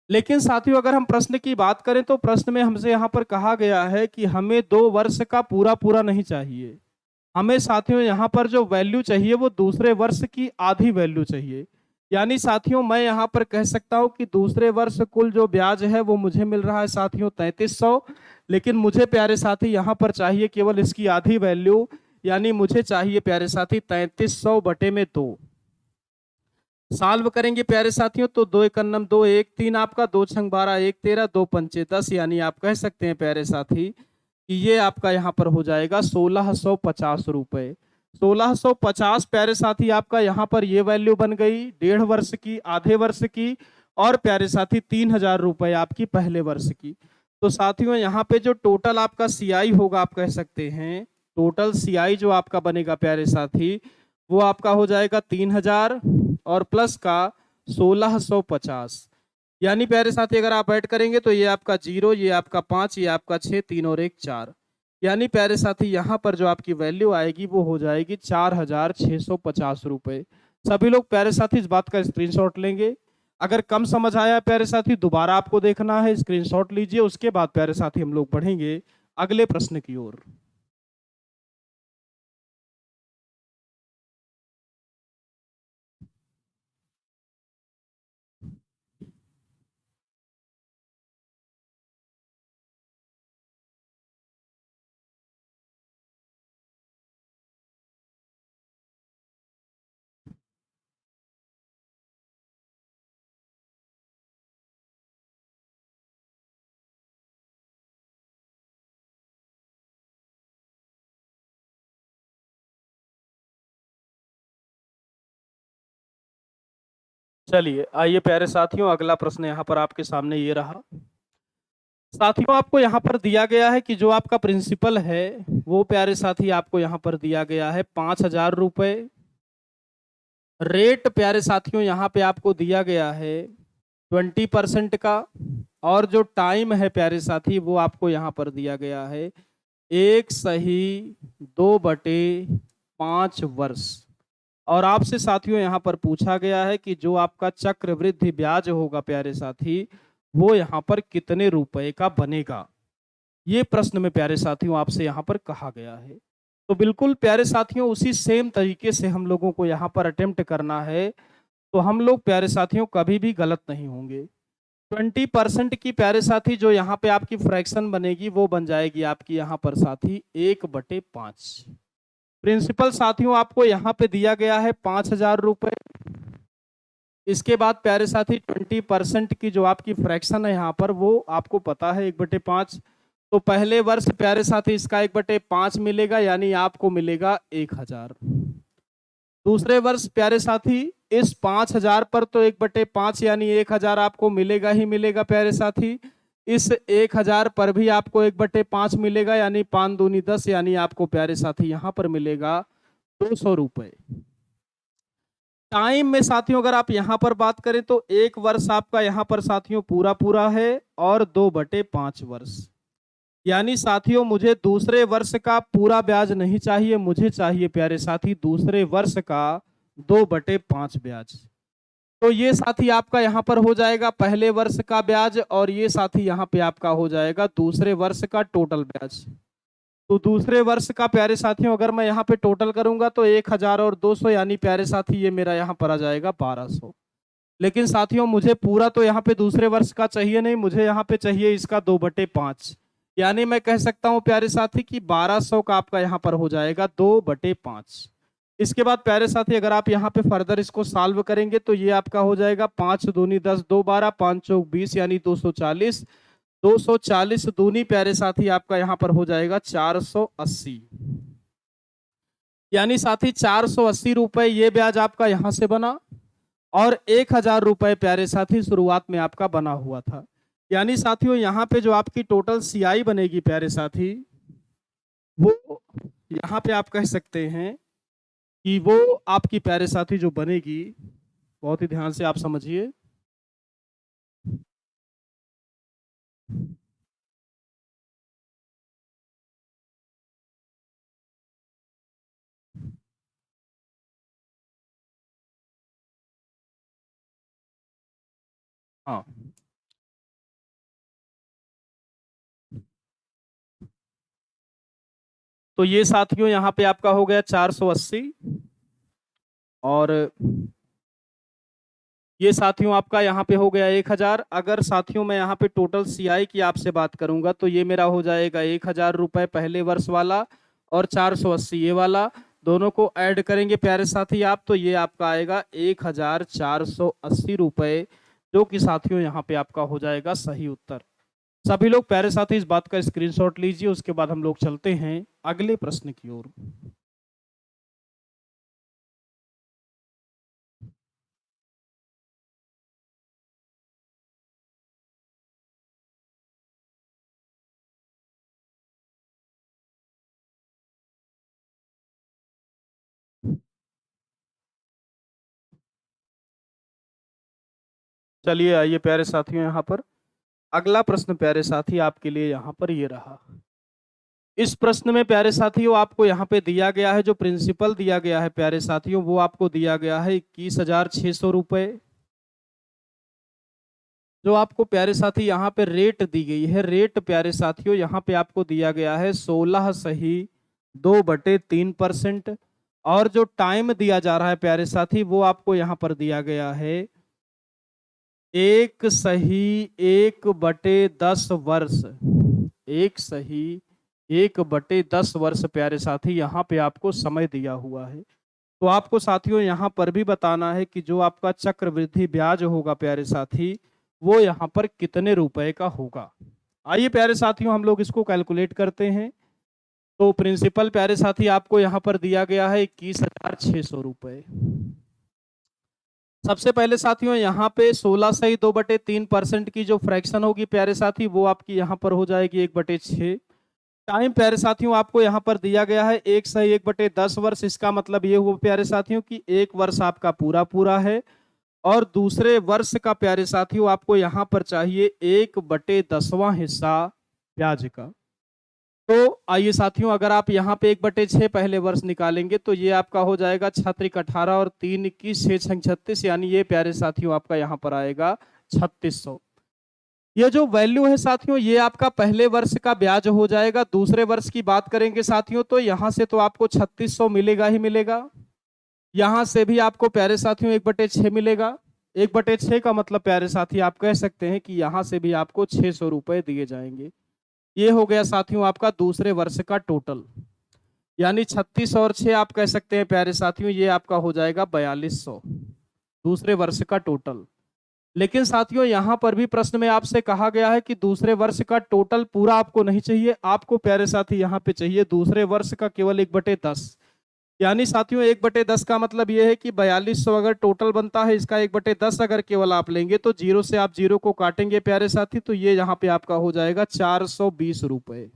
[SPEAKER 1] लेकिन साथियों अगर हम प्रश्न की बात करें तो प्रश्न में हमसे यहाँ पर कहा गया है कि हमें 2 वर्ष का पूरा पूरा नहीं चाहिए। हमें साथियों यहाँ पर जो वैल्यू चाहिए वो दूसरे वर्ष की आधी वैल्यू चाहिए। यानी साथियों मैं यहाँ पर कह सकता हूँ कि दूसरे वर्ष कुल जो ब्याज है वो मुझे मिल रहा है साथियों 3,300। लेकिन मुझे प्यारे साथी यहाँ पर चाहिए केवल इसकी आधी वैल्यू। यानी मुझे चाहिए प्यारे साथी 3,300/2। सॉल्व करेंगे प्यारे साथियों तो 2 एकन्नम 2 1 3 आपका 2 छंग 12 1 13 2 पंचे 10 यानी आप कह सकते हैं प्यारे साथी कि ये आपका यहाँ पर हो जाएगा 1,650 रुपए। 1,650 प्यारे साथी आपका यहाँ पर ये वैल्यू बन गई 1.5 वर्ष की, आधे वर्ष की और प्यारे साथी 3,000 रुपए आपकी पहले वर्ष की। तो साथियों यहाँ पे जो टोटल आपका सीआई होगा आप कह सकते हैं टोटल सीआई जो आपका बनेगा प्यारे साथी वो आपका हो जाएगा 3,000 और प्लस का 1,650। यानी प्यारे साथी अगर आप ऐड करेंगे तो ये आपका 0, ये आपका 5, ये आपका 6, 3 और 1 4। यानी प्यारे साथी यहाँ पर जो आपकी वैल्यू आएगी वो हो जाएगी 4,650 रुपए। सभी लोग प्यारे साथी इस बात का स्क्रीनशॉट लेंगे। अगर कम समझ आया प्यारे साथी दोबारा आपको देखना है, स्क्रीनशॉट लीजिए। उसके बाद प्यारे साथी हम लोग बढ़ेंगे अगले प्रश्न की ओर। चलिए आइए प्यारे साथियों, अगला प्रश्न यहाँ पर आपके सामने ये रहा। साथियों आपको यहाँ पर दिया गया है कि जो आपका प्रिंसिपल है वो प्यारे साथी आपको यहाँ पर दिया गया है 5,000 रुपए। रेट प्यारे साथियों यहाँ पे आपको दिया गया है 20% का, और जो टाइम है प्यारे साथी वो आपको यहाँ पर दिया गया है 1/2/5 वर्ष। और आपसे साथियों यहाँ पर पूछा गया है कि जो आपका चक्रवृद्धि ब्याज होगा प्यारे साथी वो यहाँ पर कितने रुपए का बनेगा। ये प्रश्न में प्यारे साथियों आपसे यहाँ पर कहा गया है। तो बिल्कुल प्यारे साथियों उसी सेम तरीके से हम लोगों को यहाँ पर अटेम्प्ट करना है, तो हम लोग प्यारे साथियों कभी भी गलत नहीं होंगे। 20% की प्यारे साथी जो यहाँ पे आपकी फ्रैक्शन बनेगी वो बन जाएगी आपकी यहाँ पर साथी 1/5। प्रिंसिपल साथियों आपको यहाँ पे दिया गया है 5,000 रुपए। इसके बाद प्यारे साथी 20% की जो आपकी फ्रैक्शन है यहाँ पर वो आपको पता है 1/5। तो पहले वर्ष प्यारे साथी इसका 1/5 मिलेगा, यानी आपको मिलेगा 1,000। दूसरे वर्ष प्यारे साथी इस 5,000 पर तो 1/5 यानी 1,000 आपको मिलेगा ही मिलेगा प्यारे साथी। इस 1,000 पर भी आपको 1/5 मिलेगा, यानी 5 दूनी 10, यानी आपको प्यारे साथी यहाँ पर मिलेगा 200 रुपए। टाइम में साथियों अगर आप यहाँ पर बात करें तो 1 वर्ष आपका यहाँ पर साथियों पूरा पूरा है और 2/5 वर्ष। यानी साथियों मुझे दूसरे वर्ष का पूरा ब्याज नहीं चाहिए, मुझे चाहिए प्यारे साथी दूसरे वर्ष का 2/5 ब्याज। तो ये साथी आपका यहाँ पर हो जाएगा पहले वर्ष का ब्याज, और ये साथी यहाँ पे आपका हो जाएगा दूसरे वर्ष का टोटल ब्याज। तो दूसरे वर्ष का प्यारे साथियों अगर मैं यहाँ पे टोटल करूंगा तो 1,000 और 200, यानी प्यारे साथी ये मेरा यहाँ पर आ जाएगा 1,200। लेकिन साथियों मुझे पूरा तो यहाँ पे दूसरे वर्ष का चाहिए नहीं, मुझे यहाँ पे चाहिए इसका 2/5। यानी मैं कह सकता हूँ प्यारे साथी कि 1,200 का आपका यहाँ पर हो जाएगा 2/5। इसके बाद प्यारे साथी अगर आप यहाँ पे फर्दर इसको सॉल्व करेंगे तो ये आपका हो जाएगा 5 दूनी 10, 2 12, 5 चौक 20, यानी 240। 240 दूनी प्यारे साथी आपका यहाँ पर हो जाएगा 480। यानी साथी 480 रुपए ये ब्याज आपका यहाँ से बना, और 1,000 रुपए प्यारे साथी शुरुआत में आपका बना हुआ था। यानी साथियों यहाँ पे जो आपकी टोटल सीआई बनेगी प्यारे साथी वो यहाँ पे आप कह सकते हैं कि वो आपकी प्यारे साथी जो बनेगी, बहुत ही ध्यान से आप समझिए। हाँ, तो ये साथियों यहाँ पे आपका हो गया 480, और ये साथियों आपका यहाँ पे हो गया 1,000। अगर साथियों मैं यहाँ पे टोटल सीआई की आपसे बात करूंगा तो ये मेरा हो जाएगा 1,000 रुपए पहले वर्ष वाला, और 480 ये वाला। दोनों को ऐड करेंगे प्यारे साथी आप, तो ये आपका आएगा 1,480 रुपए, जो कि साथियों यहाँ पे आपका हो जाएगा सही उत्तर। सभी लोग प्यारे साथी इस बात का स्क्रीनशॉट लीजिए, उसके बाद हम लोग चलते हैं अगले प्रश्न की ओर। चलिए आइए प्यारे साथियों, यहाँ पर अगला प्रश्न प्यारे साथी आपके लिए यहाँ पर ये रहा। इस प्रश्न में प्यारे साथियों आपको यहाँ पे दिया गया है, जो प्रिंसिपल दिया गया है प्यारे साथियों वो आपको दिया गया है 21,600 रुपए। जो आपको प्यारे साथी यहाँ पे रेट दी गई है, रेट प्यारे साथियों यहाँ पे आपको दिया गया है 16 सही 2/3%। और जो टाइम दिया जा रहा है प्यारे साथी वो आपको यहाँ पर दिया गया है 1 सही 1/10 वर्ष। 1 सही 1/10 वर्ष प्यारे साथी यहाँ पे आपको समय दिया हुआ है। तो आपको साथियों यहाँ पर भी बताना है कि जो आपका चक्रवृद्धि ब्याज होगा प्यारे साथी वो यहाँ पर कितने रुपए का होगा। आइए प्यारे साथियों हम लोग इसको कैलकुलेट करते हैं। तो प्रिंसिपल प्यारे साथी आपको यहाँ पर दिया गया है 21,600 रुपए। सबसे पहले साथियों यहाँ पे 16 की जो फ्रैक्शन होगी प्यारे साथी, वो आपकी यहाँ पर हो जाएगी 1/6। टाइम प्यारे साथियों आपको यहाँ पर दिया गया है 1/10 वर्ष। इसका मतलब ये हुआ प्यारे साथियों कि 1 वर्ष आपका पूरा पूरा है, और दूसरे वर्ष का प्यारे साथियों आपको यहाँ पर चाहिए 1/10वां हिस्सा ब्याज का। तो आइए साथियों, अगर आप यहाँ पे 1/6 पहले वर्ष निकालेंगे तो ये आपका हो जाएगा 6×18 और 3×21 6×36, यानी ये प्यारे साथियों आपका यहाँ पर आएगा 3600। ये जो वैल्यू है साथियों, ये आपका पहले वर्ष का ब्याज हो जाएगा। दूसरे वर्ष की बात करेंगे साथियों, तो यहाँ से तो आपको 3600 मिलेगा ही मिलेगा, यहाँ से भी आपको प्यारे साथियों 1/6 मिलेगा। 1/6 का मतलब प्यारे साथी आप कह सकते हैं कि यहाँ से भी आपको 600 रुपए दिए जाएंगे। ये हो गया साथियों आपका दूसरे वर्ष का टोटल, यानी 36 और 6 आप कह सकते हैं प्यारे साथियों, ये आपका हो जाएगा 4200 दूसरे वर्ष का टोटल। लेकिन साथियों यहाँ पर भी प्रश्न में आपसे कहा गया है कि दूसरे वर्ष का टोटल पूरा आपको नहीं चाहिए, आपको प्यारे साथी यहाँ पे चाहिए दूसरे वर्ष का केवल 1/10। यानी साथियों 1/10 का मतलब ये है कि 4200 अगर टोटल बनता है, इसका 1/10 अगर केवल आप लेंगे तो जीरो से आप जीरो को काटेंगे प्यारे साथी, तो ये यहाँ पे आपका हो जाएगा 420 रुपए।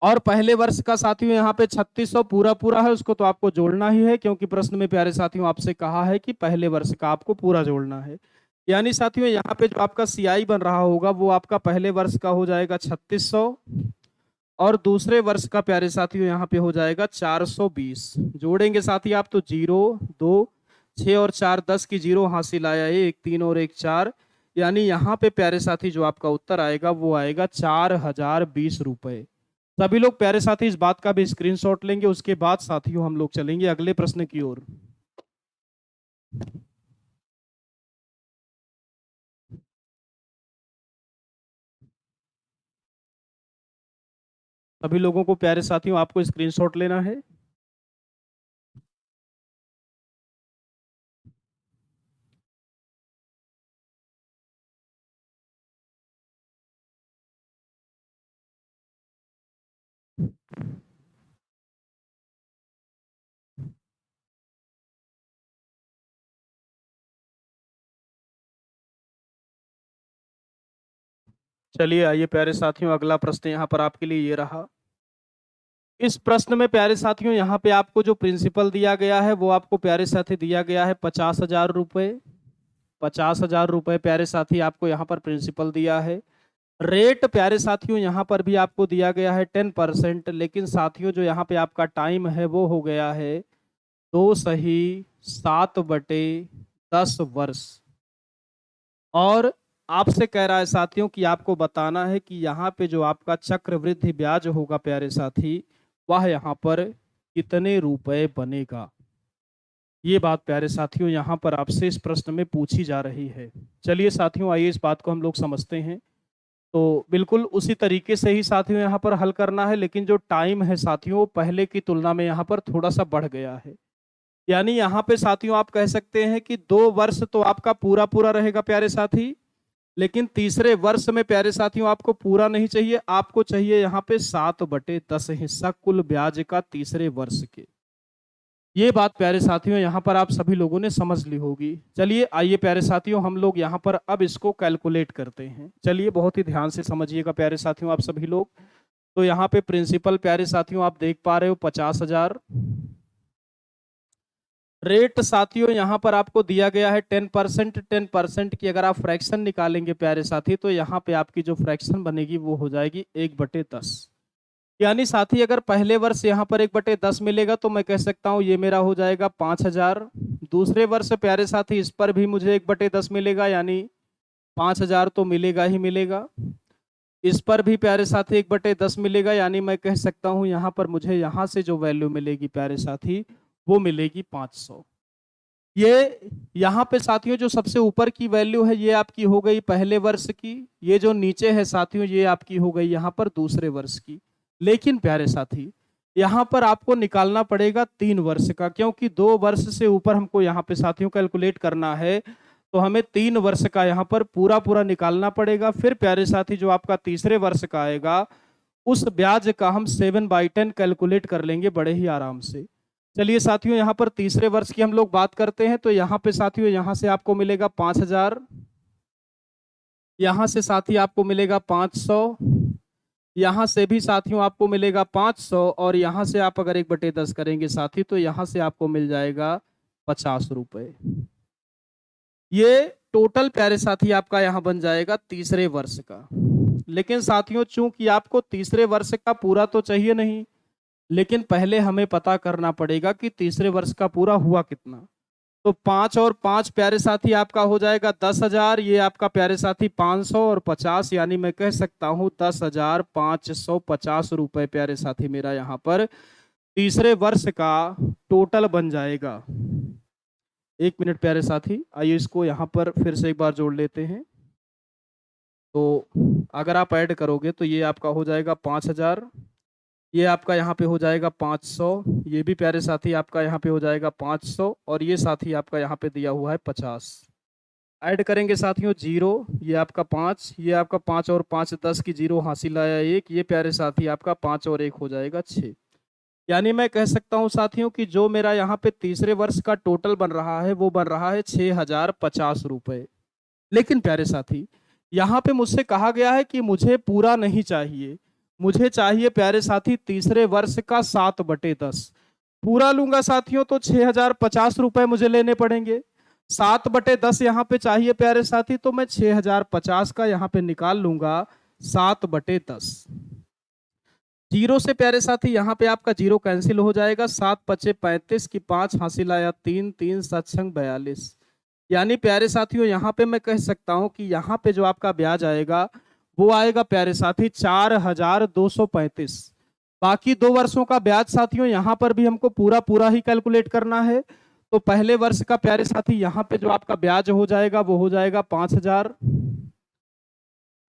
[SPEAKER 1] और पहले वर्ष का साथियों यहाँ पे 3600 पूरा पूरा है, उसको तो आपको जोड़ना ही है, क्योंकि प्रश्न में प्यारे साथियों आपसे कहा है कि पहले वर्ष का आपको पूरा जोड़ना है। यानी साथियों यहाँ पे जो आपका सीआई बन रहा होगा वो आपका पहले वर्ष का हो जाएगा 3600, और दूसरे वर्ष का प्यारे साथियों यहाँ पे हो जाएगा 420। जोड़ेंगे साथी आप तो 0 2 6 और 4 10 की जीरो हासिल आया है, 1 3 और 1 4, यानी यहाँ पे प्यारे साथी जो आपका उत्तर आएगा वो आएगा 4020 रुपए। सभी लोग प्यारे साथी इस बात का भी स्क्रीनशॉट लेंगे, उसके बाद साथियों हम लोग चलेंगे अगले प्रश्न की ओर। सभी लोगों को प्यारे साथियों आपको स्क्रीनशॉट लेना है। चलिए आइए प्यारे साथियों, अगला प्रश्न यहाँ पर आपके लिए ये रहा। इस प्रश्न में प्यारे साथियों यहाँ पे आपको जो प्रिंसिपल दिया गया है वो आपको प्यारे साथी दिया गया है 50,000 रुपए। 50,000 रुपए प्यारे साथी आपको यहाँ पर प्रिंसिपल दिया है। रेट प्यारे साथियों यहाँ पर भी आपको दिया गया है 10%, लेकिन साथियों जो यहाँ पे आपका टाइम है वो हो गया है 2 सही 7/10 वर्ष। और आपसे कह रहा है साथियों कि आपको बताना है कि यहाँ पे जो आपका चक्रवृद्धि ब्याज होगा प्यारे साथी, वह यहाँ पर कितने रुपए बनेगा। ये बात प्यारे साथियों यहाँ पर आपसे इस प्रश्न में पूछी जा रही है। चलिए साथियों आइए इस बात को हम लोग समझते हैं। तो बिल्कुल उसी तरीके से ही साथियों यहाँ पर हल करना है, लेकिन जो टाइम है साथियों पहले की तुलना में यहाँ पर थोड़ा सा बढ़ गया है। यानी यहाँ पे साथियों आप कह सकते हैं कि 2 वर्ष तो आपका पूरा पूरा रहेगा प्यारे साथी, लेकिन तीसरे वर्ष में प्यारे साथियों आपको पूरा नहीं चाहिए, आपको चाहिए यहाँ पे 7/10 हिस्सा कुल ब्याज का तीसरे वर्ष के। ये बात प्यारे साथियों यहाँ पर आप सभी लोगों ने समझ ली होगी। चलिए आइए प्यारे साथियों हम लोग यहाँ पर अब इसको कैलकुलेट करते हैं। चलिए बहुत ही ध्यान से समझिएगा प्यारे साथियों आप सभी लोग। तो यहाँ पे प्रिंसिपल प्यारे साथियों आप देख पा रहे हो 50,000। रेट साथियों यहाँ पर आपको दिया गया है 10%। 10% की अगर आप फ्रैक्शन निकालेंगे प्यारे साथी, तो यहाँ पे आपकी जो फ्रैक्शन बनेगी वो हो जाएगी 1/10। यानी साथी अगर पहले वर्ष यहाँ पर 1/10 मिलेगा तो मैं कह सकता हूँ ये मेरा हो जाएगा 5,000। दूसरे वर्ष प्यारे साथी इस पर भी मुझे 1/10 मिलेगा, यानी 5,000 तो मिलेगा ही मिलेगा। इस पर भी प्यारे साथी 1/10 मिलेगा, यानी मैं कह सकता हूँ यहाँ पर मुझे यहाँ से जो वैल्यू मिलेगी प्यारे साथी वो मिलेगी 500। ये यहाँ पे साथियों जो सबसे ऊपर की वैल्यू है ये आपकी हो गई पहले वर्ष की, ये जो नीचे है साथियों ये आपकी हो गई यहाँ पर दूसरे वर्ष की। लेकिन प्यारे साथी यहाँ पर आपको निकालना पड़ेगा 3 वर्ष का, क्योंकि 2 वर्ष से ऊपर हमको यहाँ पे साथियों कैलकुलेट करना है, तो हमें 3 वर्ष का यहाँ पर पूरा पूरा निकालना पड़ेगा। फिर प्यारे साथी जो आपका तीसरे वर्ष का आएगा उस ब्याज का हम 7/10 कैलकुलेट कर लेंगे बड़े ही आराम से। चलिए साथियों, यहाँ पर तीसरे वर्ष की हम लोग बात करते हैं, तो यहाँ पे साथियों यहाँ से आपको मिलेगा 5,000, यहाँ से साथी आपको मिलेगा 500, यहाँ से भी साथियों आपको मिलेगा 500, और यहाँ से आप अगर 1/10 करेंगे साथी तो यहाँ से आपको मिल जाएगा 50 रुपए। ये टोटल प्यारे साथी आपका यहाँ बन जाएगा तीसरे वर्ष का। लेकिन साथियों चूंकि आपको तीसरे वर्ष का पूरा तो चाहिए नहीं, लेकिन पहले हमें पता करना पड़ेगा कि तीसरे वर्ष का पूरा हुआ कितना। तो 5 और 5 प्यारे साथी आपका हो जाएगा 10,000, ये आपका प्यारे साथी 500 और 50, यानी मैं कह सकता हूं 10,550 रुपए प्यारे साथी मेरा यहाँ पर तीसरे वर्ष का टोटल बन जाएगा। 1 मिनट प्यारे साथी, आइए इसको यहाँ पर फिर से एक बार जोड़ लेते हैं। तो अगर आप ऐड करोगे तो ये आपका हो जाएगा 5,000, ये आपका यहाँ पे हो जाएगा 500, ये भी प्यारे साथी आपका यहाँ पे हो जाएगा 500, और ये साथी आपका यहाँ पे दिया हुआ है 50। ऐड करेंगे साथियों 0, ये आपका 5, ये आपका 5 और 5 10 की 0 हासिल आया 1, ये प्यारे साथी आपका 5 और 1 हो जाएगा 6। यानी मैं कह सकता हूँ साथियों कि जो मेरा यहाँ पे तीसरे वर्ष का टोटल बन रहा है वो बन रहा है 6,050 रुपए। लेकिन प्यारे साथी यहाँ पे मुझसे कहा गया है कि मुझे पूरा नहीं चाहिए, मुझे चाहिए प्यारे साथी तीसरे वर्ष का 7/10। पूरा लूंगा साथियों तो 6,050 रुपए मुझे लेने पड़ेंगे। 7/10 यहाँ पे चाहिए प्यारे साथी, तो मैं 6,050 का यहाँ पे निकाल लूंगा 7/10। जीरो से प्यारे साथी यहाँ पे आपका जीरो कैंसिल हो जाएगा, 7×5 = 35 की 5 हासिल आया 3, 3 7 × 42। यानी प्यारे साथियों यहाँ पे मैं कह सकता हूँ कि यहाँ पे जो आपका ब्याज आएगा वो आएगा प्यारे साथी 4,235। बाकी 2 वर्षों का ब्याज साथियों यहाँ पर भी हमको पूरा पूरा ही कैलकुलेट करना है। तो पहले वर्ष का प्यारे साथी यहाँ पे जो आपका ब्याज हो जाएगा वो हो जाएगा 5,000।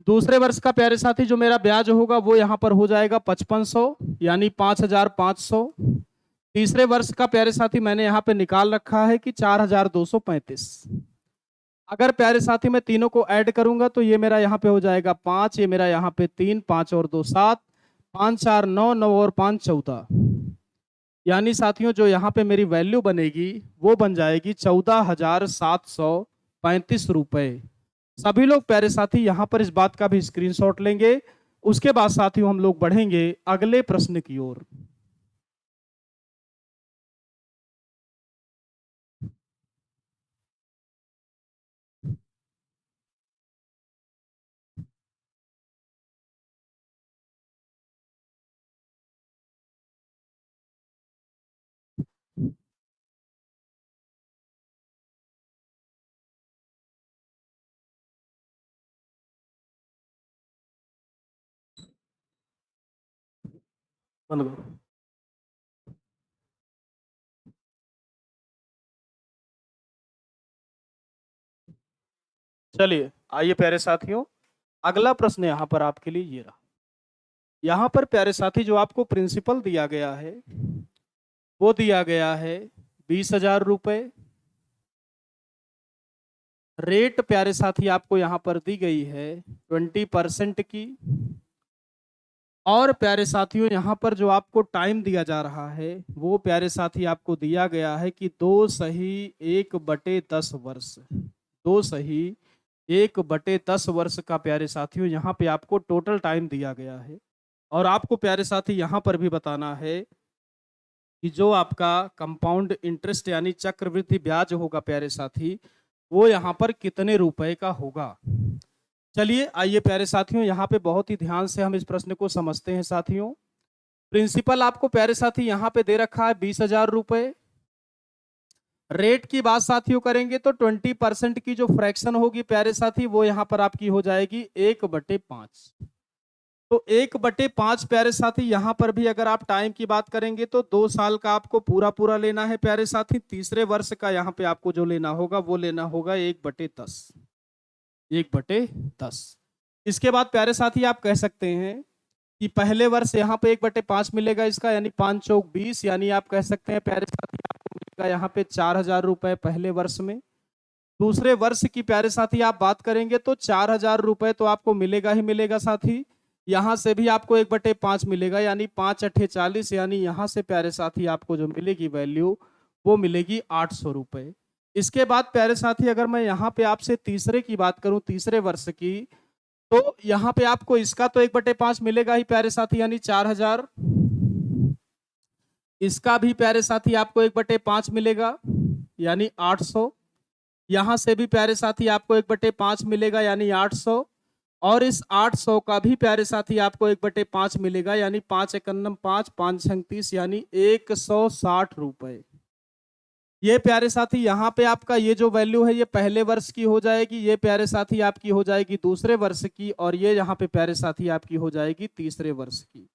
[SPEAKER 1] दूसरे वर्ष का प्यारे साथी जो मेरा ब्याज होगा वो यहाँ पर हो जाएगा 5500, यानी 5,500। तीसरे वर्ष का प्यारे साथी मैंने यहाँ पे निकाल रखा है कि 4,235। अगर प्यारे साथी मैं तीनों को ऐड करूंगा तो ये मेरा यहाँ पे हो जाएगा 5, ये मेरा यहाँ पे 3, 5 और 2 7, 5 4 9, 9 और 5 14। यानी साथियों जो यहाँ पे मेरी वैल्यू बनेगी वो बन जाएगी 14,735 रुपए। सभी लोग प्यारे साथी यहाँ पर इस बात का भी स्क्रीनशॉट लेंगे। उसके बाद साथियों हम लोग बढ़ेंगे अगले प्रश्न की ओर। बंद करो। चलिए आइए प्यारे साथियों, अगला प्रश्न यहाँ पर आपके लिए ये रहा। यहाँ पर प्यारे साथी जो आपको प्रिंसिपल दिया गया है वो दिया गया है 20,000 रुपए। रेट प्यारे साथी आपको यहाँ पर दी गई है 20% की। और प्यारे साथियों यहाँ पर जो आपको टाइम दिया जा रहा है वो प्यारे साथी आपको दिया गया है कि 2 सही 1/10 वर्ष। 2 सही 1/10 वर्ष का प्यारे साथियों यहाँ पे आपको टोटल टाइम दिया गया है। और आपको प्यारे साथी यहाँ पर भी बताना है कि जो आपका कंपाउंड इंटरेस्ट यानी चक्रवृद्धि ब्याज होगा प्यारे साथी वो यहाँ पर कितने रुपए का होगा। चलिए आइए प्यारे साथियों यहाँ पे बहुत ही ध्यान से हम इस प्रश्न को समझते हैं साथियों। प्रिंसिपल आपको प्यारे साथी यहाँ पे दे रखा है 20,000 रुपए। रेट की बात साथियों करेंगे तो 20% की जो फ्रैक्शन होगी प्यारे साथी वो यहाँ पर आपकी हो जाएगी 1/5। तो 1/5 प्यारे साथी यहाँ पर भी अगर आप टाइम की बात करेंगे तो 2 साल का आपको पूरा पूरा लेना है प्यारे साथी। तीसरे वर्ष का यहाँ पे आपको जो लेना होगा वो लेना होगा 1/10। 1/10। इसके बाद प्यारे साथी आप कह सकते हैं कि पहले वर्ष यहाँ पे 1/5 मिलेगा इसका, यानी 5 चौक 20, यानी आप कह सकते हैं प्यारे साथी आपको मिलेगा यहाँ पे 4,000 रुपए पहले वर्ष में। दूसरे वर्ष की प्यारे साथी आप बात करेंगे तो 4,000 रुपए तो आपको मिलेगा ही मिलेगा साथी। यहाँ से भी आपको 1/5 मिलेगा, यानी 5 अट्ठे 40, यानी यहाँ से प्यारे साथी आपको जो मिलेगी वैल्यू वो मिलेगी 800 रुपए। इसके बाद प्यारे साथी अगर मैं यहाँ पे आपसे तीसरे की बात करूं, तीसरे वर्ष की, तो यहाँ पे आपको इसका तो 1/5 मिलेगा ही प्यारे साथी, यानी 4000। इसका भी प्यारे साथी आपको 1/5 मिलेगा, यानी 800। यहाँ से भी प्यारे साथी आपको 1/5 मिलेगा, यानी 800। और इस 800 का भी प्यारे साथी आपको 1/5 मिलेगा, यानी 5 एकन्नम 5, 5 छंग 30, यानी 160 रुपए। ये प्यारे साथी यहाँ पे आपका ये जो वैल्यू है ये पहले वर्ष की हो जाएगी, ये प्यारे साथी आपकी हो जाएगी दूसरे वर्ष की, और ये यहाँ पे प्यारे साथी आपकी हो जाएगी तीसरे वर्ष की।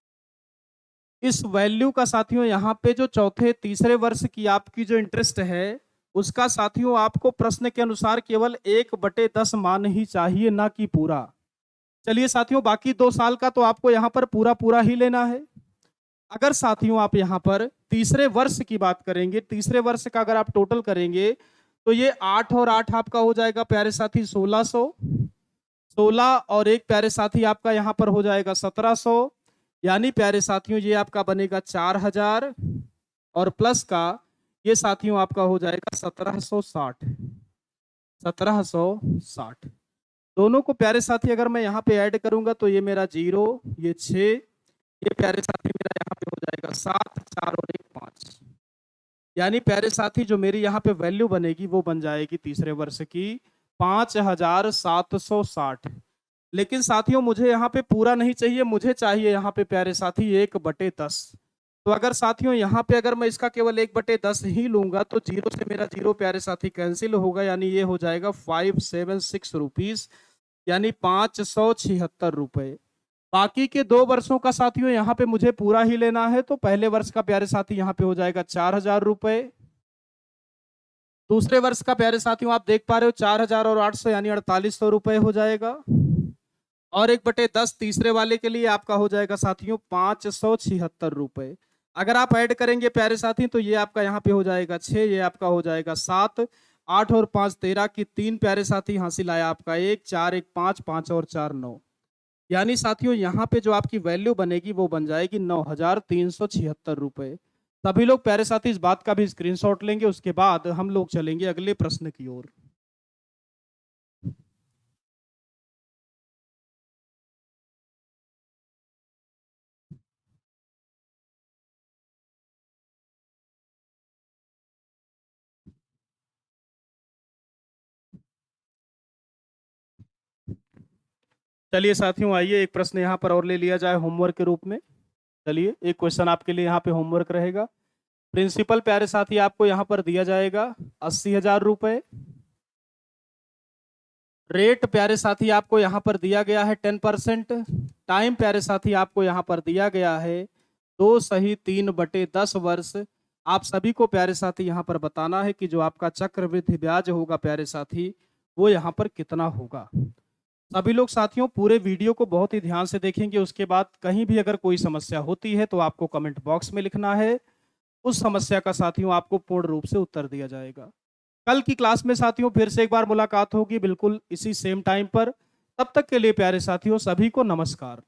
[SPEAKER 1] इस वैल्यू का साथियों यहाँ पे जो चौथे तीसरे वर्ष की आपकी जो इंटरेस्ट है उसका साथियों आपको प्रश्न के अनुसार केवल 1/10 मान ही चाहिए, ना कि पूरा। चलिए साथियों, बाकी 2 साल का तो आपको यहाँ पर पूरा पूरा ही लेना है। अगर साथियों आप यहाँ पर तीसरे वर्ष की बात करेंगे, तीसरे वर्ष का अगर आप टोटल करेंगे तो ये 8 और 8 आपका हो जाएगा प्यारे साथी 1600, 16 और एक प्यारे साथी आपका यहाँ पर हो जाएगा 1700, यानी प्यारे साथियों ये आपका बनेगा 4000, और प्लस का ये साथियों आपका हो जाएगा 1760, 1760। दोनों को प्यारे साथी अगर मैं यहाँ पे ऐड करूंगा तो ये मेरा 0, ये 6, ये प्यारे साथी मेरा यहाँ पे हो जाएगा 7, 4 और 1 5, यानी प्यारे साथी जो मेरी यहाँ पे वैल्यू बनेगी वो बन जाएगी तीसरे वर्ष की 5760। लेकिन साथियों मुझे यहाँ पे पूरा नहीं चाहिए, मुझे चाहिए यहाँ पे प्यारे साथी 1/10। तो अगर साथियों यहाँ पे अगर मैं इसका केवल 1/10 ही लूंगा तो 0 से मेरा 0 प्यारे साथी कैंसिल होगा, यानी ये हो जाएगा 576 रुपीज, यानी 576 रुपए। बाकी के 2 वर्षों का साथियों यहाँ पे मुझे पूरा ही लेना है, तो पहले वर्ष का प्यारे साथी यहाँ पे हो जाएगा 4000 रुपए। दूसरे वर्ष का प्यारे साथियों आप देख पा रहे हो 4000 और 800 यानी 4800 रुपए हो जाएगा। और 1/10 तीसरे वाले के लिए आपका हो जाएगा साथियों 576 रुपए। अगर आप ऐड करेंगे प्यारे साथी तो ये आपका यहाँ पे हो जाएगा 6, ये आपका हो जाएगा 7, 8 और 5 13 की 3 प्यारे साथी हासिल आया आपका 1, 4 1 5, 5 और 4 9, यानी साथियों यहाँ पे जो आपकी वैल्यू बनेगी वो बन जाएगी 9376 रुपए। सभी लोग प्यारे साथी इस बात का भी स्क्रीनशॉट लेंगे, उसके बाद हम लोग चलेंगे अगले प्रश्न की ओर। चलिए साथियों, आइए एक प्रश्न यहाँ पर और ले लिया जाए होमवर्क के रूप में। चलिए एक क्वेश्चन आपके लिए यहाँ पे होमवर्क रहेगा। प्रिंसिपल प्यारे साथी आपको यहाँ पर दिया जाएगा 80,000 रुपए। रेट प्यारे साथी आपको यहाँ पर दिया गया है 10%। टाइम प्यारे साथी आपको यहाँ पर दिया गया है 2 सही 3/10 वर्ष। आप सभी को प्यारे साथी यहाँ पर बताना है कि जो आपका चक्रवृद्धि ब्याज होगा प्यारे साथी वो यहाँ पर कितना होगा। सभी लोग साथियों पूरे वीडियो को बहुत ही ध्यान से देखेंगे, उसके बाद कहीं भी अगर कोई समस्या होती है तो आपको कमेंट बॉक्स में लिखना है, उस समस्या का साथियों आपको पूर्ण रूप से उत्तर दिया जाएगा। कल की क्लास में साथियों फिर से एक बार मुलाकात होगी बिल्कुल इसी सेम टाइम पर। तब तक के लिए प्यारे साथियों सभी को नमस्कार।